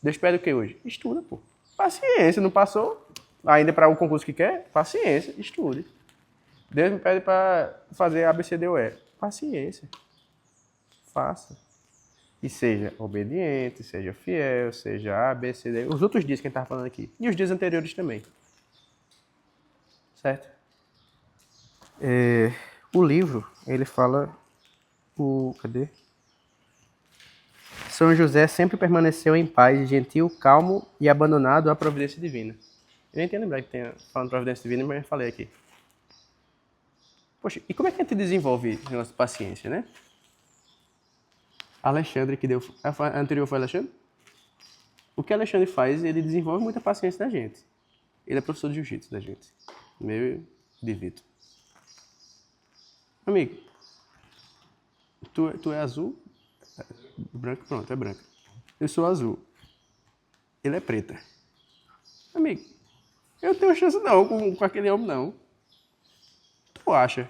Deus pede o que hoje? Estuda, pô. Paciência, não passou ainda para o concurso que quer? Paciência, estude. Deus me pede para fazer ABCDE. Paciência. Faça. E seja obediente, seja fiel, seja ABCDE. Os outros dias que a gente estava falando aqui. E os dias anteriores também. Certo? O livro, ele fala... Cadê? São José sempre permaneceu em paz, gentil, calmo e abandonado à providência divina. Eu nem tinha lembrado que tinha falando providência divina, mas eu falei aqui. Poxa, e como é que a gente desenvolve a nossa paciência, né? Alexandre que deu... A anterior foi Alexandre? O que Alexandre faz, ele desenvolve muita paciência da gente. Ele é professor de jiu-jitsu da gente. Meu de Vitor. Amigo, tu é azul? Branco, pronto, é branco. Eu sou azul. Ele é preta. Amigo, eu não tenho chance não com aquele homem, não. Tu acha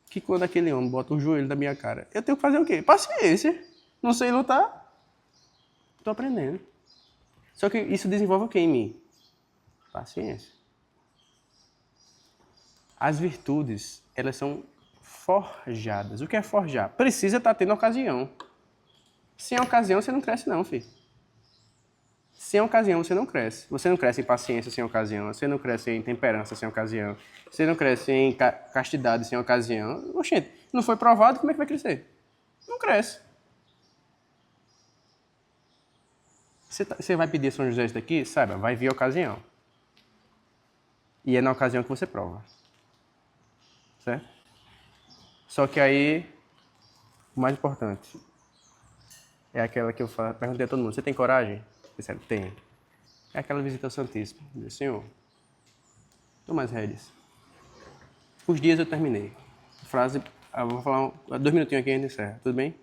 que quando aquele homem bota o joelho na minha cara, eu tenho que fazer o quê? Paciência. Não sei lutar. Tô aprendendo. Só que isso desenvolve o quê em mim? Paciência. As virtudes, elas são forjadas. O que é forjar? Precisa estar tendo ocasião. Sem ocasião, você não cresce não, filho. Sem ocasião, você não cresce. Você não cresce em paciência sem ocasião. Você não cresce em temperança sem ocasião. Você não cresce em castidade sem ocasião. Oxente, não foi provado, como é que vai crescer? Não cresce. Você vai pedir São José isso daqui? Saiba, vai vir a ocasião. E é na ocasião que você prova. Certo? Só que aí, o mais importante é aquela que eu perguntei a todo mundo: você tem coragem? Disseram: tem. É aquela visita ao Santíssimo. Eu disse: Senhor, toma as rédeas. Os dias eu terminei. Frase, vou falar 2 minutinhos aqui e a gente encerra. Tudo bem?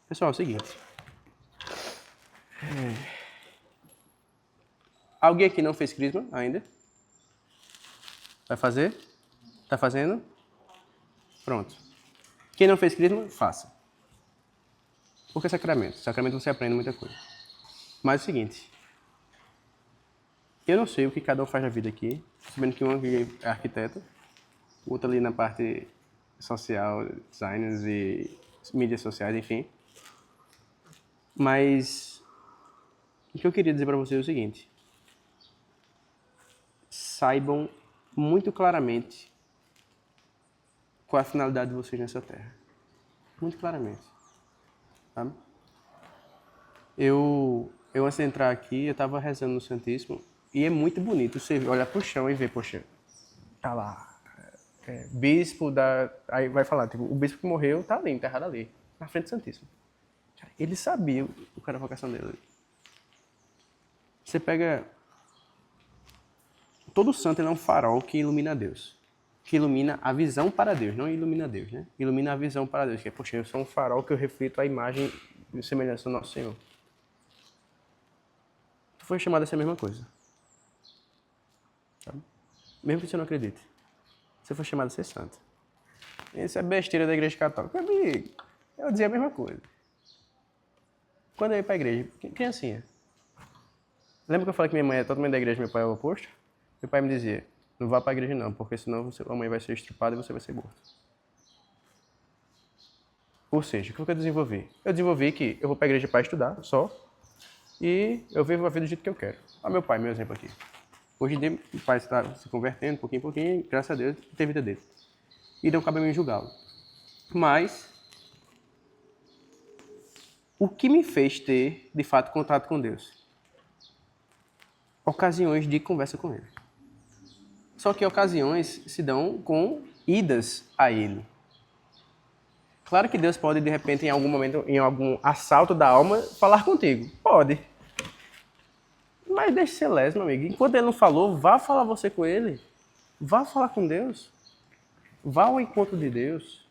Pessoal, é o seguinte. Alguém aqui não fez crisma ainda? Vai fazer? Tá fazendo? Pronto. Quem não fez crisma, faça. Porque é sacramento. Sacramento você aprende muita coisa. Mas é o seguinte. Eu não sei o que cada um faz na vida aqui. Sabendo que um aqui é arquiteto, o outro ali na parte social, designers e mídias sociais, enfim. Mas o que eu queria dizer para vocês é o seguinte. Saibam muito claramente qual é a finalidade de vocês nessa terra. Muito claramente. Sabe? Eu antes de entrar aqui, eu estava rezando no Santíssimo e é muito bonito você olhar pro chão e ver, poxa, tá lá, bispo da... Aí vai falar, tipo, o bispo que morreu tá ali, enterrado ali, na frente do Santíssimo. Ele sabia o que era a vocação dele. Você pega... Todo santo é um farol que ilumina Deus. Que ilumina a visão para Deus, não ilumina Deus, né? Ilumina a visão para Deus, que é, poxa, eu sou um farol que eu reflito a imagem e semelhança do nosso Senhor. Tu foi chamado a ser a mesma coisa. Sabe? Mesmo que você não acredite. Você foi chamado a ser santo. Isso é besteira da igreja católica. Amigo, eu dizia a mesma coisa. Quando eu ia para a igreja, criancinha. Lembra que eu falei que minha mãe é totalmente da igreja e meu pai é o oposto? Meu pai me dizia, não vá para a igreja não, porque senão a mãe vai ser estrupada e você vai ser morto. Ou seja, o que eu desenvolvi? Eu desenvolvi que eu vou para a igreja para estudar, só, e eu vivo a vida do jeito que eu quero. Olha meu pai, meu exemplo aqui. Hoje em dia, o pai está se convertendo, pouquinho em pouquinho, graças a Deus, tem a vida dele. E não cabe a mim julgá-lo. Mas, o que me fez ter, de fato, contato com Deus? Ocasiões de conversa com Ele. Só que ocasiões se dão com idas a Ele. Claro que Deus pode, de repente, em algum momento, em algum assalto da alma, falar contigo. Pode. Mas deixe ser leso, meu amigo. Enquanto Ele não falou, vá falar você com Ele. Vá falar com Deus. Vá ao encontro de Deus.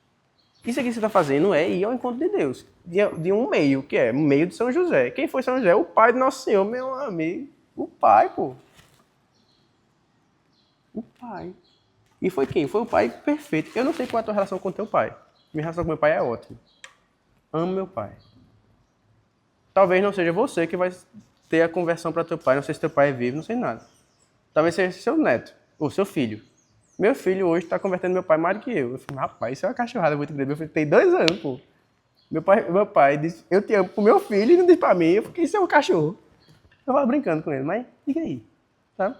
Isso aqui que você está fazendo é ir ao encontro de Deus. De um meio, que é o meio de São José. Quem foi São José? O pai do Nosso Senhor, meu amigo. O pai, pô. O pai. E foi quem? Foi o pai perfeito. Eu não sei qual é a tua relação com o teu pai. Minha relação com meu pai é ótima. Amo meu pai. Talvez não seja você que vai ter a conversão para teu pai. Não sei se teu pai é vivo, não sei nada. Talvez seja seu neto ou seu filho. Meu filho hoje está convertendo meu pai mais do que eu. Eu falei, rapaz, isso é uma cachorrada muito grande. Meu filho tem 2 anos, pô. Meu pai disse, eu te amo pro meu filho e não disse pra mim. Eu falei, isso é um cachorro. Eu tava brincando com ele, mas diga aí, sabe?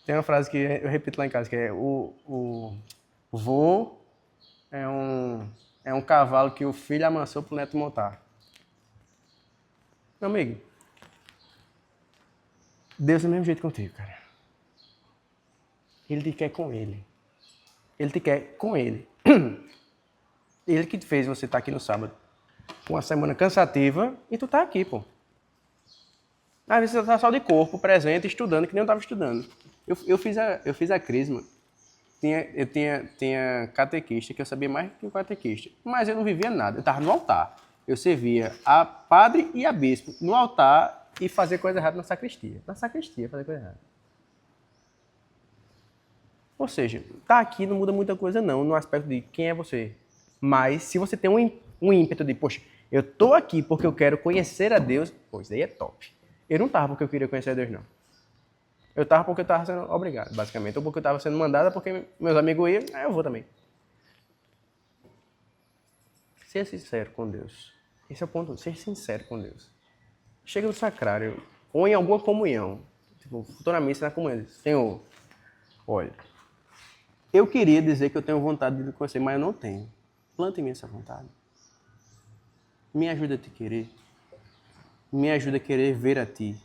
Tem uma frase que eu repito lá em casa, que é o vô é um cavalo que o filho amansou pro neto montar. Meu amigo, Deus é do mesmo jeito contigo, cara. Ele te quer com Ele. Ele te quer com Ele. Ele que fez você estar aqui no sábado. Uma semana cansativa e tu tá aqui, pô. Às vezes você tá só de corpo, presente, estudando, que nem eu tava estudando. Eu fiz a crisma. Eu tinha catequista, que eu sabia mais que o catequista. Mas eu não vivia nada. Eu tava no altar. Eu servia a padre e a bispo no altar e fazer coisa errada na sacristia. Na sacristia, fazer coisa errada. Ou seja, tá aqui não muda muita coisa não, no aspecto de quem é você. Mas se você tem um ímpeto de, poxa, eu tô aqui porque eu quero conhecer a Deus, pô, isso daí é top. Eu não tava porque eu queria conhecer a Deus, não. Eu tava porque eu tava sendo obrigado, basicamente. Ou porque eu tava sendo mandado, porque meus amigos iam, aí eu vou também. Ser sincero com Deus. Esse é o ponto, ser sincero com Deus. Chega no sacrário, ou em alguma comunhão, tipo, futura missa na comunhão, Senhor, olha, eu queria dizer que eu tenho vontade de conhecer, mas eu não tenho. Planta em mim essa vontade. Me ajuda a te querer. Me ajuda a querer ver a ti.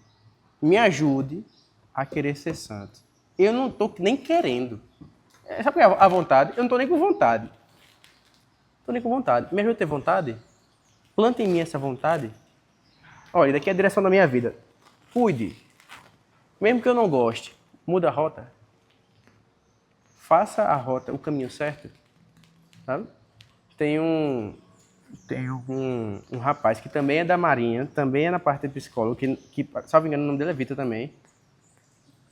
Me ajude a querer ser santo. Eu não tô nem querendo. Sabe o que é a vontade? Eu não tô nem com vontade. Tô nem com vontade. Me ajuda a ter vontade? Planta em mim essa vontade. Olha, daqui é a direção da minha vida. Cuide. Mesmo que eu não goste, muda a rota. Faça a rota, o caminho certo. Sabe? Tem um rapaz que também é da Marinha, também é na parte de psicólogo, que salvo engano, o nome dele é Vitor também.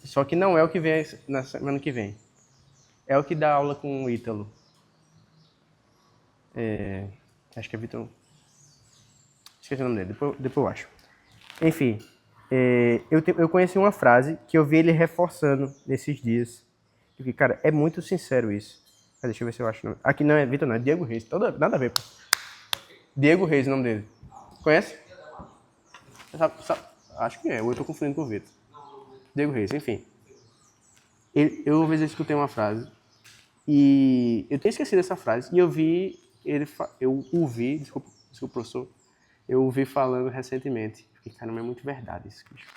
Só que não é o que vem na semana que vem. É o que dá aula com o Ítalo. Acho que é Vitor. Esqueci o nome dele, depois eu acho. Enfim, eu conheci uma frase que eu vi ele reforçando nesses dias. Eu fiquei, cara, é muito sincero isso. Deixa eu ver se eu acho o nome. Aqui não é Vitor, não, é Diego Reis. Nada a ver, pô. Diego Reis, o nome dele. Conhece? Acho que é, ou eu tô confundindo com o Vitor. Diego Reis, enfim. Eu uma vez escutei uma frase e eu tinha esquecido essa frase e eu vi desculpa professor, eu ouvi falando recentemente. Fiquei, caramba, é muito verdade isso, bicho.